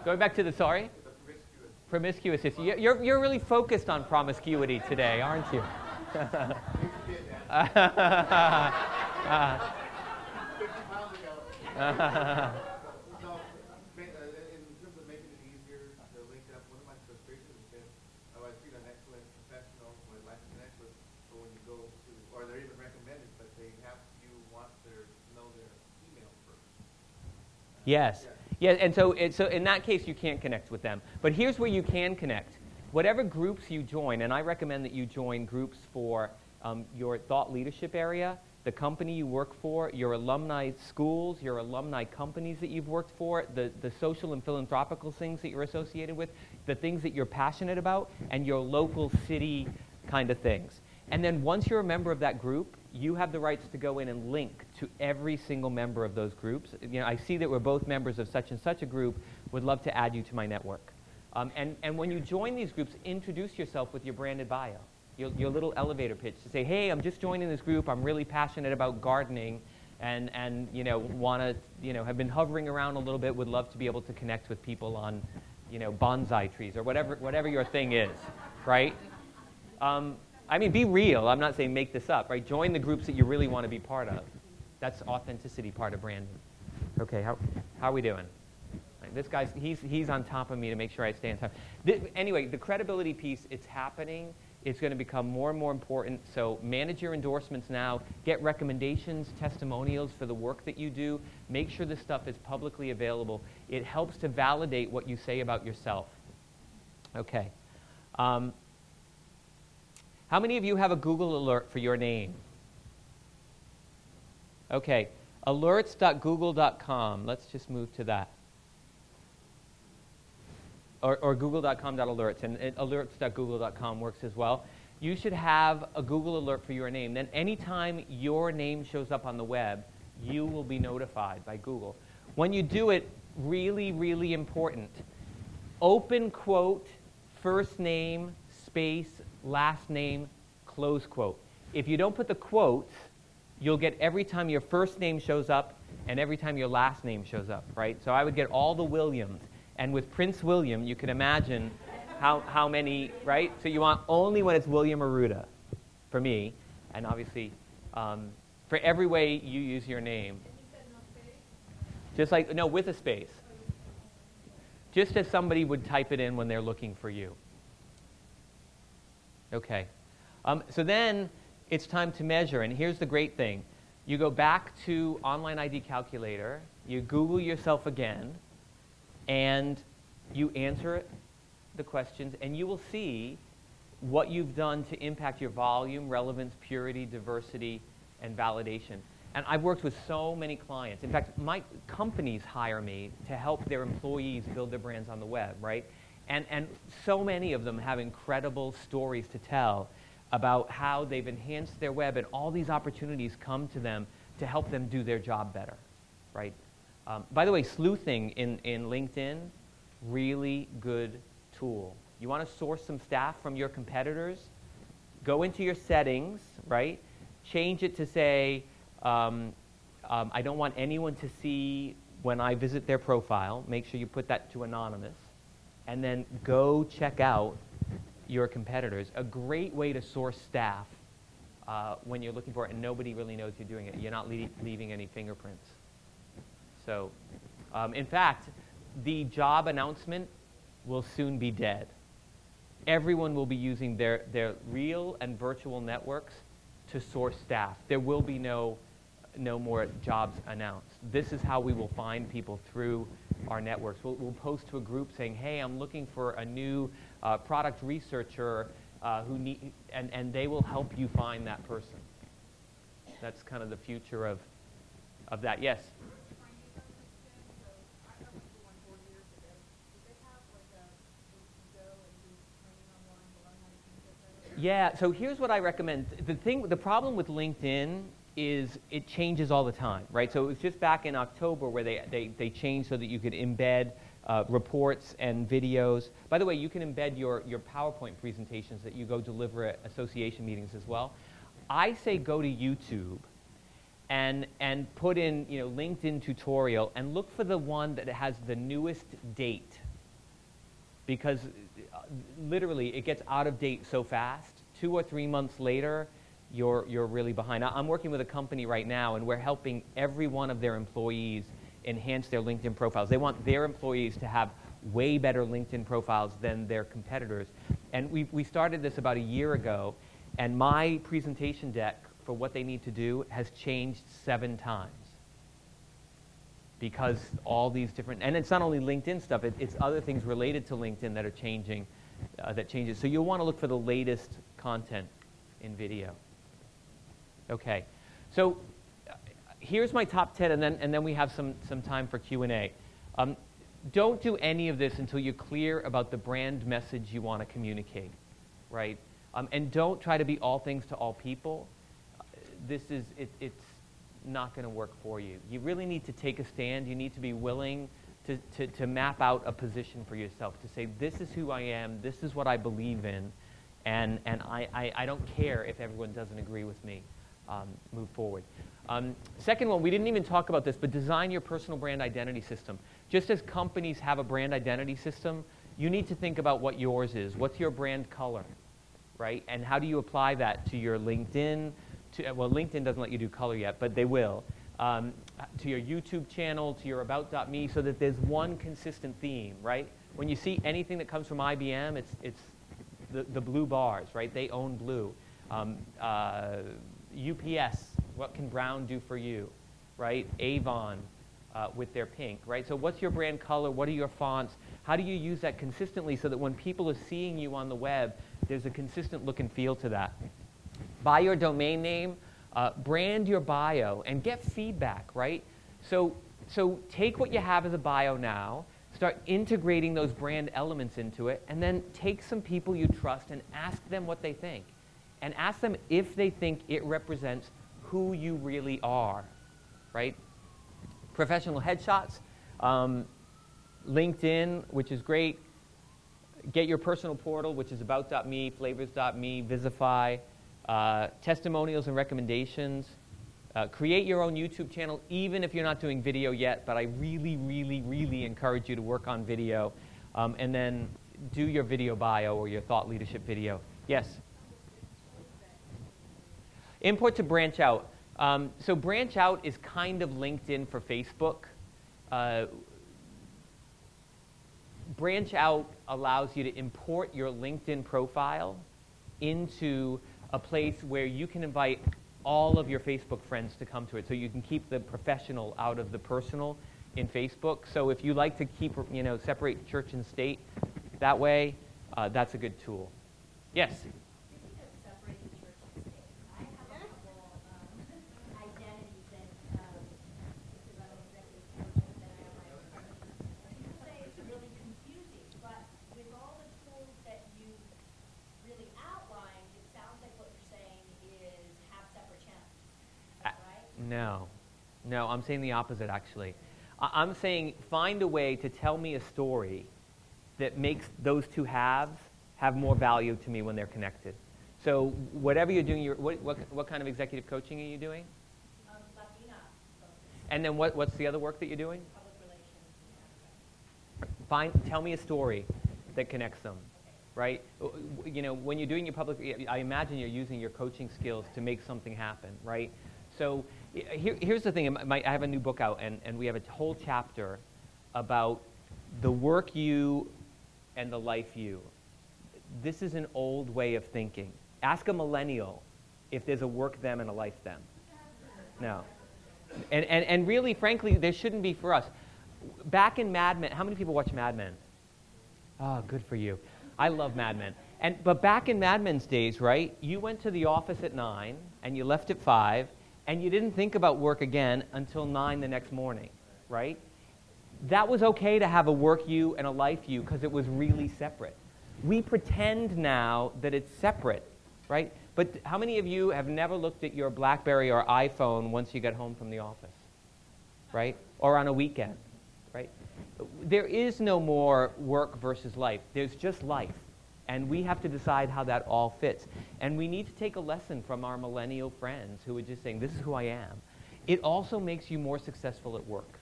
Going back to the, sorry? Promiscuous. You're really focused on promiscuity today, aren't you? 50 pounds ago. No, in terms of making it easier to link up, one of my frustrations has been, I see an excellent professional, or licensed expert, but when you go to, or they're even recommended, but they have you want to know their email first. Yes. Yeah, and so in that case, you can't connect with them. But here's where you can connect. Whatever groups you join, and I recommend that you join groups for your thought leadership area, the company you work for, your alumni schools, your alumni companies that you've worked for, the social and philanthropical things that you're associated with, the things that you're passionate about, and your local city kind of things. And then once you're a member of that group, you have the rights to go in and link to every single member of those groups. You know, I see that we're both members of such and such a group, would love to add you to my network. And when you join these groups, introduce yourself with your branded bio, your little elevator pitch to say, hey, I'm just joining this group, I'm really passionate about gardening, and you know, want to, you know, have been hovering around a little bit, would love to be able to connect with people on, you know, bonsai trees, or whatever your thing is, right? I mean, be real. I'm not saying make this up, right? Join the groups that you really want to be part of. That's authenticity part of branding. Okay, how are we doing? Right, this guy's, he's on top of me to make sure I stay on top. Anyway, the credibility piece, it's happening. It's going to become more and more important. So manage your endorsements now. Get recommendations, testimonials for the work that you do. Make sure this stuff is publicly available. It helps to validate what you say about yourself. Okay. How many of you have a Google alert for your name? Okay, alerts.google.com. Let's just move to that. Or google.com.alerts, and alerts.google.com works as well. You should have a Google alert for your name. Then anytime your name shows up on the web, you will be notified by Google. When you do it, really, really important. Open quote, first name, space, last name, close quote. If you don't put the quotes, you'll get every time your first name shows up and every time your last name shows up, right? So I would get all the Williams. And with Prince William, you can imagine how many, right? So you want only when it's William Arruda, for me, and obviously for every way you use your name. And you said no space? Just like, no, with a space. Just as somebody would type it in when they're looking for you. Okay. So then it's time to measure, and here's the great thing. You go back to Online ID Calculator, you Google yourself again, and you answer the questions, and you will see what you've done to impact your volume, relevance, purity, diversity, and validation. And I've worked with so many clients. In fact, my companies hire me to help their employees build their brands on the web, right? And so many of them have incredible stories to tell about how they've enhanced their web, and all these opportunities come to them to help them do their job better, right? By the way, sleuthing in LinkedIn, really good tool. You want to source some staff from your competitors? Go into your settings, right? Change it to say, I don't want anyone to see when I visit their profile. Make sure you put that to anonymous. And then go check out your competitors. A great way to source staff when you're looking for it and nobody really knows you're doing it. You're not leaving any fingerprints. So, in fact, the job announcement will soon be dead. Everyone will be using their real and virtual networks to source staff. There will be no no more jobs announced. This is how we will find people through our networks. We'll post to a group saying, hey, I'm looking for a new product researcher and they will help you find that person. That's kind of the future of that. Yes? Yeah, so here's what I recommend. The problem with LinkedIn is it changes all the time, right? So it was just back in October where they changed so that you could embed reports and videos. By the way, you can embed your PowerPoint presentations that you go deliver at association meetings as well. I say go to YouTube and put in, you know, LinkedIn tutorial and look for the one that has the newest date, because literally it gets out of date so fast. 2 or 3 months later, you're really behind. I'm working with a company right now, and we're helping every one of their employees enhance their LinkedIn profiles. They want their employees to have way better LinkedIn profiles than their competitors. And we started this about a year ago, and my presentation deck for what they need to do has changed 7 times. Because all these different, and it's not only LinkedIn stuff, it's other things related to LinkedIn that are changing, that changes. So you'll want to look for the latest content in video. Okay, so here's my top 10, and then we have some time for Q&A. Don't do any of this until you're clear about the brand message you want to communicate, right? And don't try to be all things to all people. It's not going to work for you. You really need to take a stand. You need to be willing to map out a position for yourself, to say, this is who I am, this is what I believe in, and I don't care if everyone doesn't agree with me. Move forward. Second one, we didn't even talk about this, but design your personal brand identity system. Just as companies have a brand identity system, you need to think about what yours is. What's your brand color, right? And how do you apply that to your LinkedIn? Well, LinkedIn doesn't let you do color yet, but they will. To your YouTube channel, to your About.me, so that there's one consistent theme, right? When you see anything that comes from IBM, it's the blue bars, right? They own blue. UPS, what can brown do for you, right? Avon with their pink, right? So what's your brand color? What are your fonts? How do you use that consistently so that when people are seeing you on the web, there's a consistent look and feel to that? Buy your domain name, brand your bio, and get feedback, right? So take what you have as a bio now, start integrating those brand elements into it, and then take some people you trust and ask them what they think. And ask them if they think it represents who you really are, right? Professional headshots, LinkedIn, which is great. Get your personal portal, which is About.me, Flavors.me, Visify. Testimonials and recommendations. Create your own YouTube channel, even if you're not doing video yet, but I really, really, really encourage you to work on video. And then do your video bio or your thought leadership video. Yes? Import to branch out. So branch out is kind of LinkedIn for Facebook. Branch out allows you to import your LinkedIn profile into a place where you can invite all of your Facebook friends to come to it, so you can keep the professional out of the personal in Facebook. So if you like to keep, you know, separate church and state that way, that's a good tool. Yes? Speaking of separating church and state, I have a couple identities that, because I'm an executive coach and then I have my own company. People say it's really confusing, but with all the tools that you really outlined, it sounds like what you're saying is have separate channels, right? No, I'm saying the opposite, actually. I'm saying find a way to tell me a story that makes those two halves have more value to me when they're connected. So whatever you're doing, what kind of executive coaching are you doing? Latina focus, And then what's the other work that you're doing? public relations. Tell me a story that connects them, right? You know, when you're doing your public, I imagine you're using your coaching skills to make something happen, right? So here's the thing. I have a new book out, and we have a whole chapter about the work you and the life you. This is an old way of thinking. Ask a millennial if there's a work them and a life them. No. And really, frankly, there shouldn't be for us. Back in Mad Men, how many people watch Mad Men? Oh, good for you. I love Mad Men. But back in Mad Men's days, right, you went to the office at 9, and you left at 5, and you didn't think about work again until 9 the next morning, right? That was okay to have a work you and a life you because it was really separate. We pretend now that it's separate, right? But how many of you have never looked at your BlackBerry or iPhone once you get home from the office, right? Or on a weekend, right? There is no more work versus life. There's just life. And we have to decide how that all fits. And we need to take a lesson from our millennial friends who are just saying, this is who I am. It also makes you more successful at work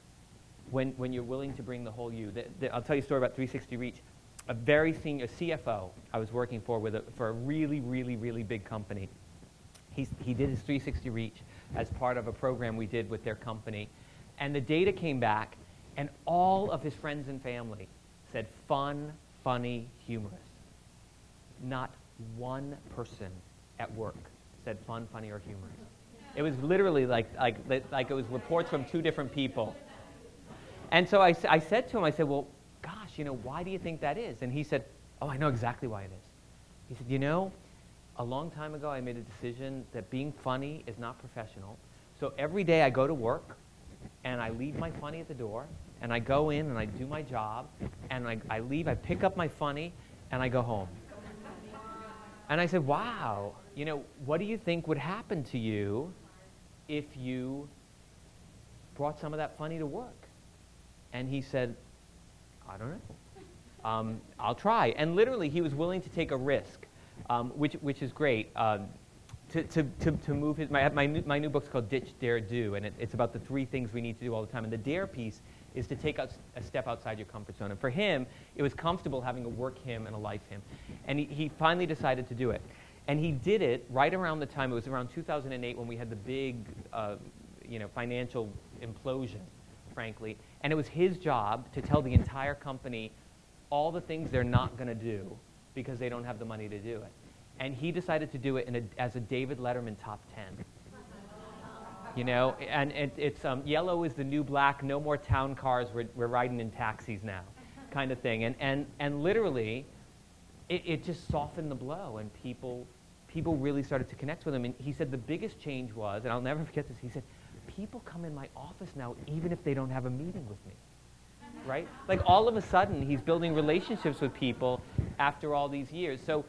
when you're willing to bring the whole you. I'll tell you a story about 360 Reach. A very senior CFO I was working for a really, really, really big company. He did his 360 Reach as part of a program we did with their company. And the data came back, and all of his friends and family said fun, funny, humorous. Not one person at work said fun, funny, or humorous. It was literally like it was reports from 2 different people. And so I said to him, I said, well, gosh, why do you think that is? And he said, oh, I know exactly why it is. He said, a long time ago I made a decision that being funny is not professional. So every day I go to work, and I leave my funny at the door, and I go in and I do my job, and I leave, I pick up my funny, and I go home. And I said, wow, what do you think would happen to you if you brought some of that funny to work? And he said, I don't know. I'll try. And literally, he was willing to take a risk, which is great. To move his, my new book's called Ditch, Dare, Do, and it's about the 3 things we need to do all the time. And the dare piece is to take a step outside your comfort zone. And for him, it was comfortable having a work him and a life him. And he finally decided to do it. And he did it right around the time, it was around 2008 when we had the big financial implosion, frankly. And it was his job to tell the entire company all the things they're not going to do because they don't have the money to do it. And he decided to do it as a David Letterman top 10. And it's yellow is the new black, no more town cars, we're riding in taxis now, kind of thing. And literally, it just softened the blow, and people really started to connect with him. And he said the biggest change was, and I'll never forget this, he said, people come in my office now even if they don't have a meeting with me, right? Like all of a sudden, he's building relationships with people after all these years. So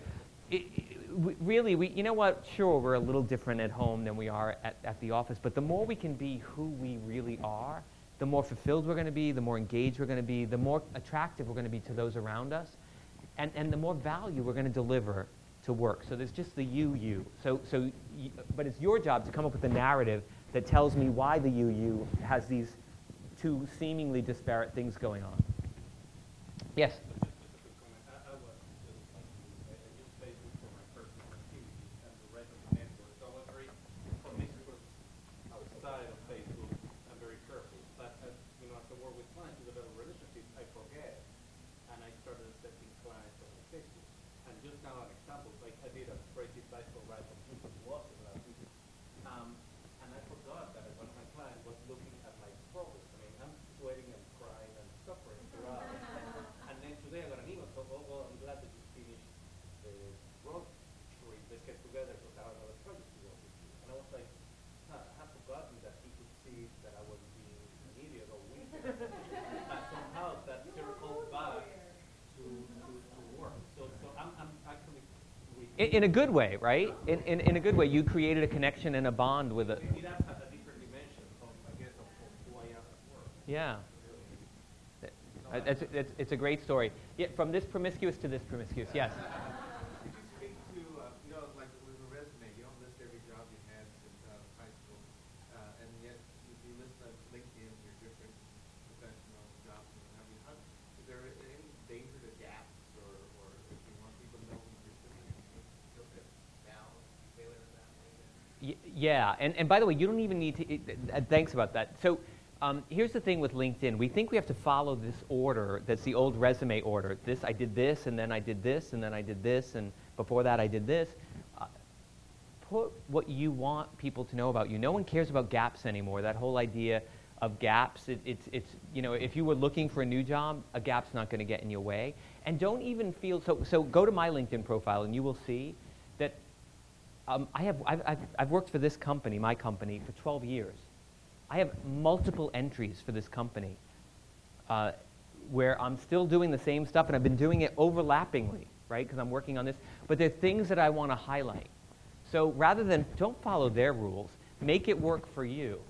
really, you know what, sure, we're a little different at home than we are at the office, but the more we can be who we really are, the more fulfilled we're going to be, the more engaged we're going to be, the more attractive we're going to be to those around us, and the more value we're going to deliver to work. So there's just the you. But it's your job to come up with a narrative that tells me why the you has these 2 seemingly disparate things going on. Yes? In a good way, right? In a good way, you created a connection and a bond with it. Maybe that's a different dimension of who I am at work. Yeah. It's a great story. Yeah, from this promiscuous to this promiscuous, yes. Could you speak to, like with a resume, you don't list every job you had since high school, and yet if you list on LinkedIn your different professional jobs and what have you, is there any danger to gaps, or if you want people to know who you're skill set now, tailor that way? Yeah, and by the way, you don't even need to, thanks about that. So here's the thing with LinkedIn. We think we have to follow this order that's the old resume order. I did this, and then I did this, and then I did this, and before that I did this. put what you want people to know about you. No one cares about gaps anymore. That whole idea of gaps, it's you know, if you were looking for a new job, a gap's not going to get in your way. And don't even feel, so go to my LinkedIn profile and you will see that I've worked for this company, my company, for 12 years. I have multiple entries for this company where I'm still doing the same stuff, and I've been doing it overlappingly, right, because I'm working on this. But there are things that I want to highlight. So rather than, don't follow their rules, make it work for you.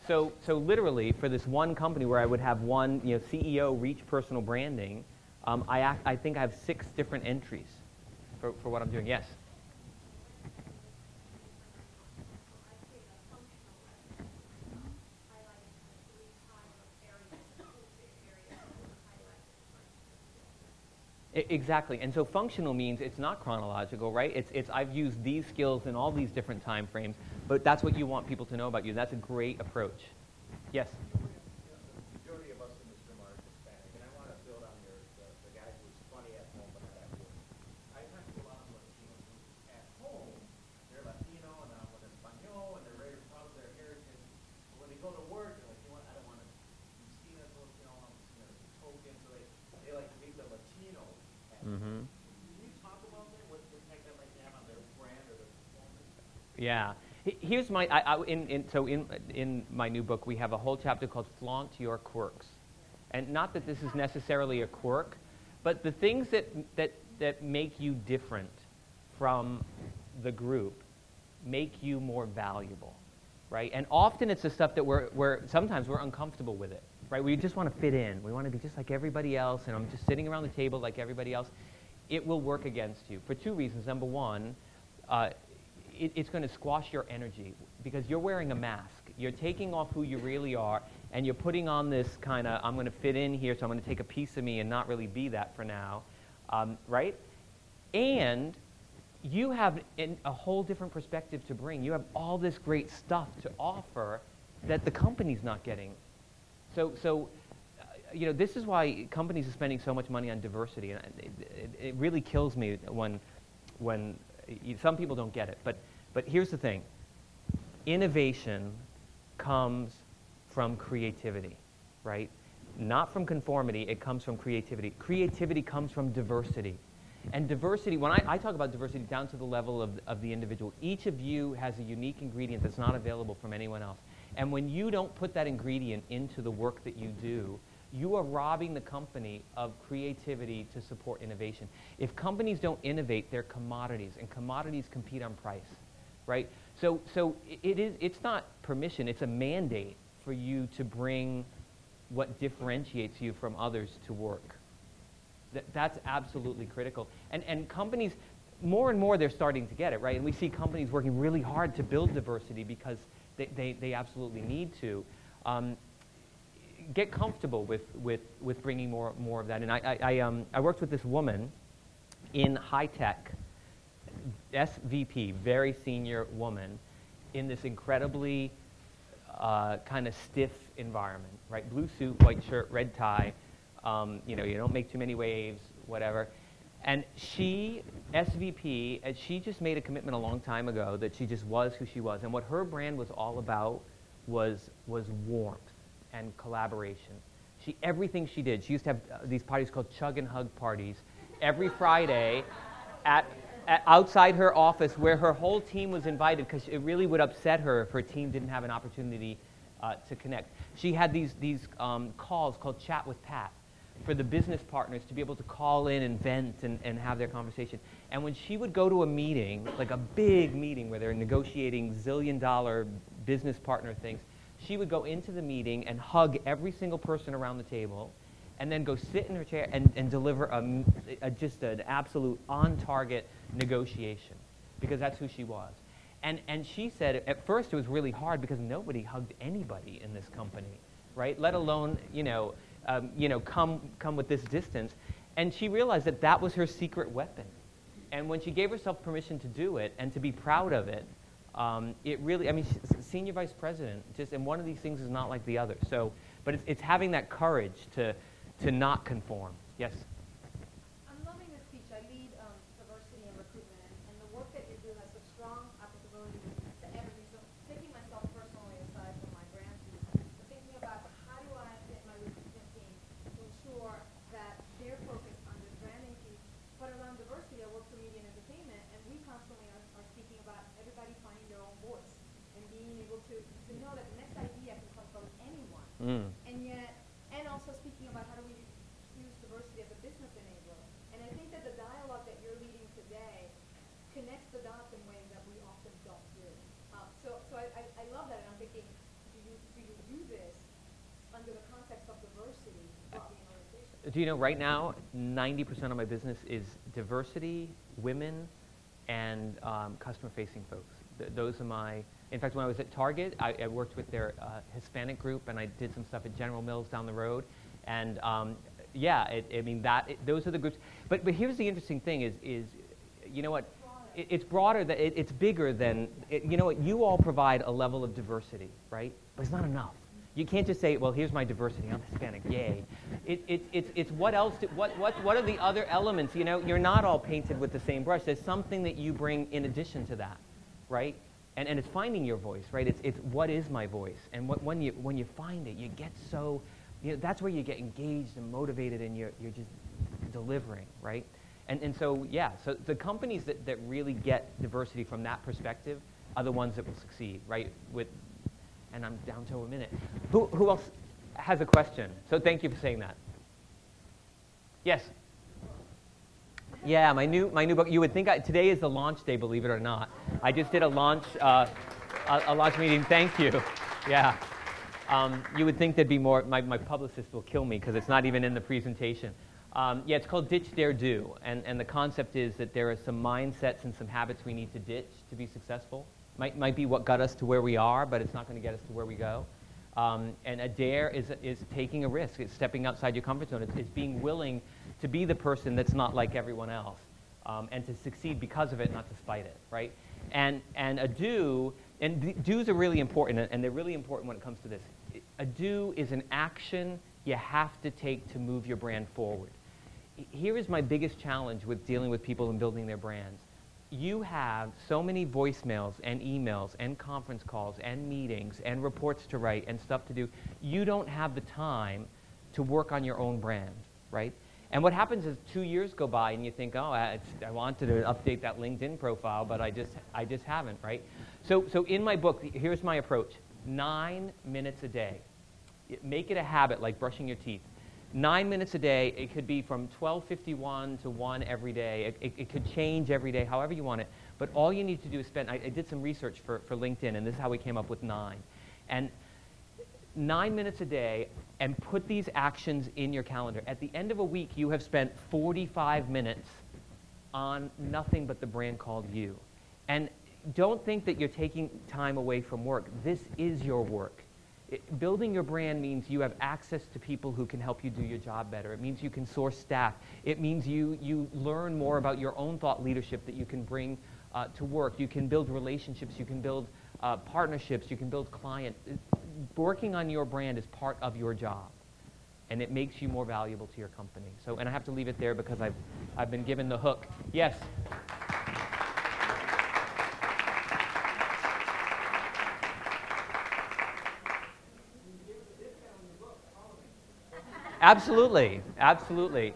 So literally, for this one company where I would have one, you know, CEO reach personal branding, I think I have 6 different entries for what I'm doing. Yes? Exactly, and so functional means it's not chronological, right? It's I've used these skills in all these different time frames, but that's what you want people to know about you. That's a great approach. Yes? The majority of us in this room are Hispanic, and I want to build on the guy who's funny at home but not at work. I talk to a lot of Latinos who at home, they're Latino and with Espanol, and they're very proud of their heritage. But when they go to work, they're like, you know what, I don't want to be seen as a Latino, I'm seen as a token, so they like to make the Latino. Mm-hmm. Can you talk about that? What impact that might have on their brand or their performance? Yeah. Here's my, in my new book, we have a whole chapter called Flaunt Your Quirks. And not that this is necessarily a quirk, but the things that make you different from the group make you more valuable, right? And often it's the stuff that sometimes we're uncomfortable with it, right? We just want to fit in. We want to be just like everybody else, and I'm just sitting around the table like everybody else. It will work against you for 2 reasons. Number one, it's going to squash your energy because you're wearing a mask. You're taking off who you really are, and you're putting on this kind of, I'm going to fit in here, so I'm going to take a piece of me and not really be that for now, right? And you have a whole different perspective to bring. You have all this great stuff to offer that the company's not getting. So you know, this is why companies are spending so much money on diversity, and it really kills me when some people don't get it. But here's the thing: innovation comes from creativity, right? Not from conformity. It comes from creativity. Creativity comes from diversity. And diversity, when I talk about diversity down to the level of the individual, each of you has a unique ingredient that's not available from anyone else. And when you don't put that ingredient into the work that you do, you are robbing the company of creativity to support innovation. If companies don't innovate, they're commodities, and commodities compete on price, right? So it's not permission, it's a mandate for you to bring what differentiates you from others to work. That's absolutely critical. And companies, more and more, they're starting to get it, right? And we see companies working really hard to build diversity because they absolutely need to. Get comfortable with bringing more of that. And I worked with this woman in high tech, SVP, very senior woman, in this incredibly kind of stiff environment, right? Blue suit, white shirt, red tie. You know, you don't make too many waves, whatever. And she, SVP, and she just made a commitment a long time ago that she just was who she was. And what her brand was all about was warmth and collaboration. Everything she did, she used to have these parties called chug and hug parties every Friday at outside her office, where her whole team was invited, because it really would upset her if her team didn't have an opportunity to connect. She had these calls called Chat with Pat for the business partners to be able to call in and vent and have their conversation. And when she would go to a meeting, like a big meeting where they're negotiating $zillion business partner things, she would go into the meeting and hug every single person around the table, and then go sit in her chair and deliver just an absolute on-target negotiation, because that's who she was. And she said at first it was really hard because nobody hugged anybody in this company, right? Let alone come with this distance. And she realized that that was her secret weapon. And when she gave herself permission to do it and to be proud of it, it really, I mean, she's senior vice president, and one of these things is not like the other. So, but it's having that courage to not conform. Yes? I'm loving this speech. I lead diversity and recruitment, and the work that you do has a strong applicability And yet, and also speaking about how do we use diversity as a business enabler. And I think that the dialogue that you're leading today connects the dots in ways that we often don't do. So I love that, and I'm thinking, do you do this under the context of diversity throughout the organization? Do you know, right now, 90% of my business is diversity, women, and customer-facing folks. Those are my, in fact, when I was at Target, I worked with their Hispanic group, and I did some stuff at General Mills down the road. And yeah, I mean, those are the groups. But here's the interesting thing is you know what, it's broader, it's bigger than, you know what, you all provide a level of diversity, right? But it's not enough. You can't just say, well, here's my diversity, I'm Hispanic, yay. It's what else, what are the other elements? You know, you're not all painted with the same brush. There's something that you bring in addition to that, right? And it's finding your voice, right? It's what is my voice? And when you find it, you get so, you know, that's where you get engaged and motivated, and you're just delivering, right? And so, yeah, so the companies that really get diversity from that perspective are the ones that will succeed, right? And I'm down to a minute. Who else has a question? So thank you for saying that. Yes? Yeah, my new book. You would think today is the launch day, believe it or not. I just did a launch meeting. Thank you. Yeah. You would think there'd be more. My publicist will kill me because it's not even in the presentation. Yeah, it's called Ditch, Dare, Do. And the concept is that there are some mindsets and some habits we need to ditch to be successful. Might be what got us to where we are, but it's not going to get us to where we go. And a dare is taking a risk. It's stepping outside your comfort zone. It's being willing to be the person that's not like everyone else, and to succeed because of it, not to spite it, right? And a do, and do's are really important, and they're really important when it comes to this. A do is an action you have to take to move your brand forward. Here is my biggest challenge with dealing with people and building their brands. You have so many voicemails and emails and conference calls and meetings and reports to write and stuff to do. You don't have the time to work on your own brand, right? And what happens is 2 years go by and you think, oh, I wanted to update that LinkedIn profile, but I just haven't, right? So in my book, here's my approach. 9 minutes a day. Make it a habit like brushing your teeth. 9 minutes a day. It could be from 12:51 to 1 every day. It could change every day, however you want it. But all you need to do is spend, I did some research for LinkedIn, and this is how we came up with 9. And 9 minutes a day, and put these actions in your calendar. At the end of a week, you have spent 45 minutes on nothing but the brand called you. And don't think that you're taking time away from work. This is your work. Building your brand means you have access to people who can help you do your job better. It means you can source staff. It means you learn more about your own thought leadership that you can bring to work. You can build relationships. You can build partnerships. You can build clients. Working on your brand is part of your job, and it makes you more valuable to your company. So, and I have to leave it there because I've been given the hook. Yes? Absolutely, absolutely.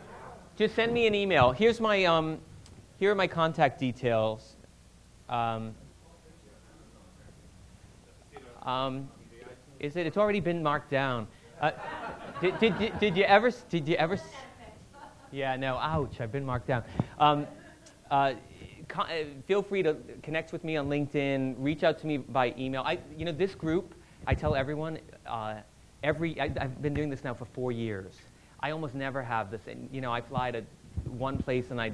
Just send me an email. Here's my, here are my contact details. Is it? It's already been marked down. Did you ever? Yeah, no. Ouch! I've been marked down. Feel free to connect with me on LinkedIn. Reach out to me by email. You know, this group. I tell everyone. I've been doing this now for 4 years. I almost never have this. And, you know, I fly to one place and I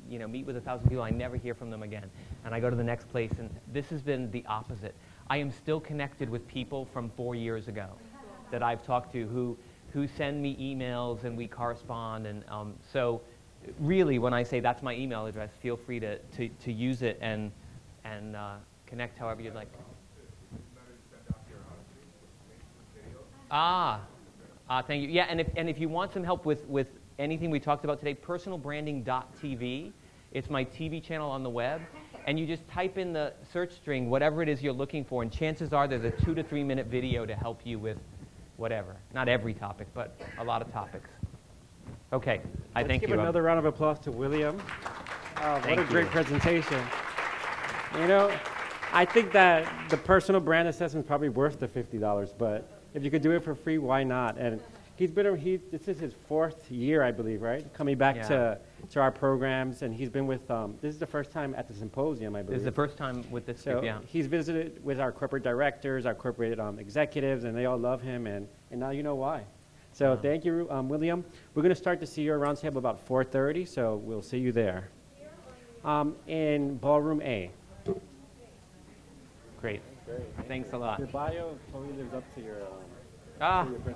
meet with 1,000 people. I never hear from them again. And I go to the next place, and this has been the opposite. I am still connected with people from 4 years ago that I've talked to who send me emails, and we correspond. And so really, when I say that's my email address, feel free to use it and connect however you'd like. Thank you. Yeah, and if you want some help with anything we talked about today, personalbranding.tv. It's my TV channel on the web. And you just type in the search string whatever it is you're looking for, and chances are there's a 2 to 3 minute video to help you with whatever. Not every topic, but a lot of topics. Okay, I thank you. Let's give another round of applause to William. What a great presentation. You know, I think that the personal brand assessment is probably worth the $50, but If you could do it for free, why not? And this is his 4th year, I believe, right? Coming back Yeah. to our programs, and he's been with, this is the first time at the Symposium, I This believe. is the first time with this So group, yeah. he's visited with our corporate directors, our corporate executives, and they all love him, and now you know why. So thank you, William. We're going to start the CEO Roundtable about 4:30, so we'll see you there. In Ballroom A. Great. Thanks a lot. Your bio totally lives up to your Ah. presentation.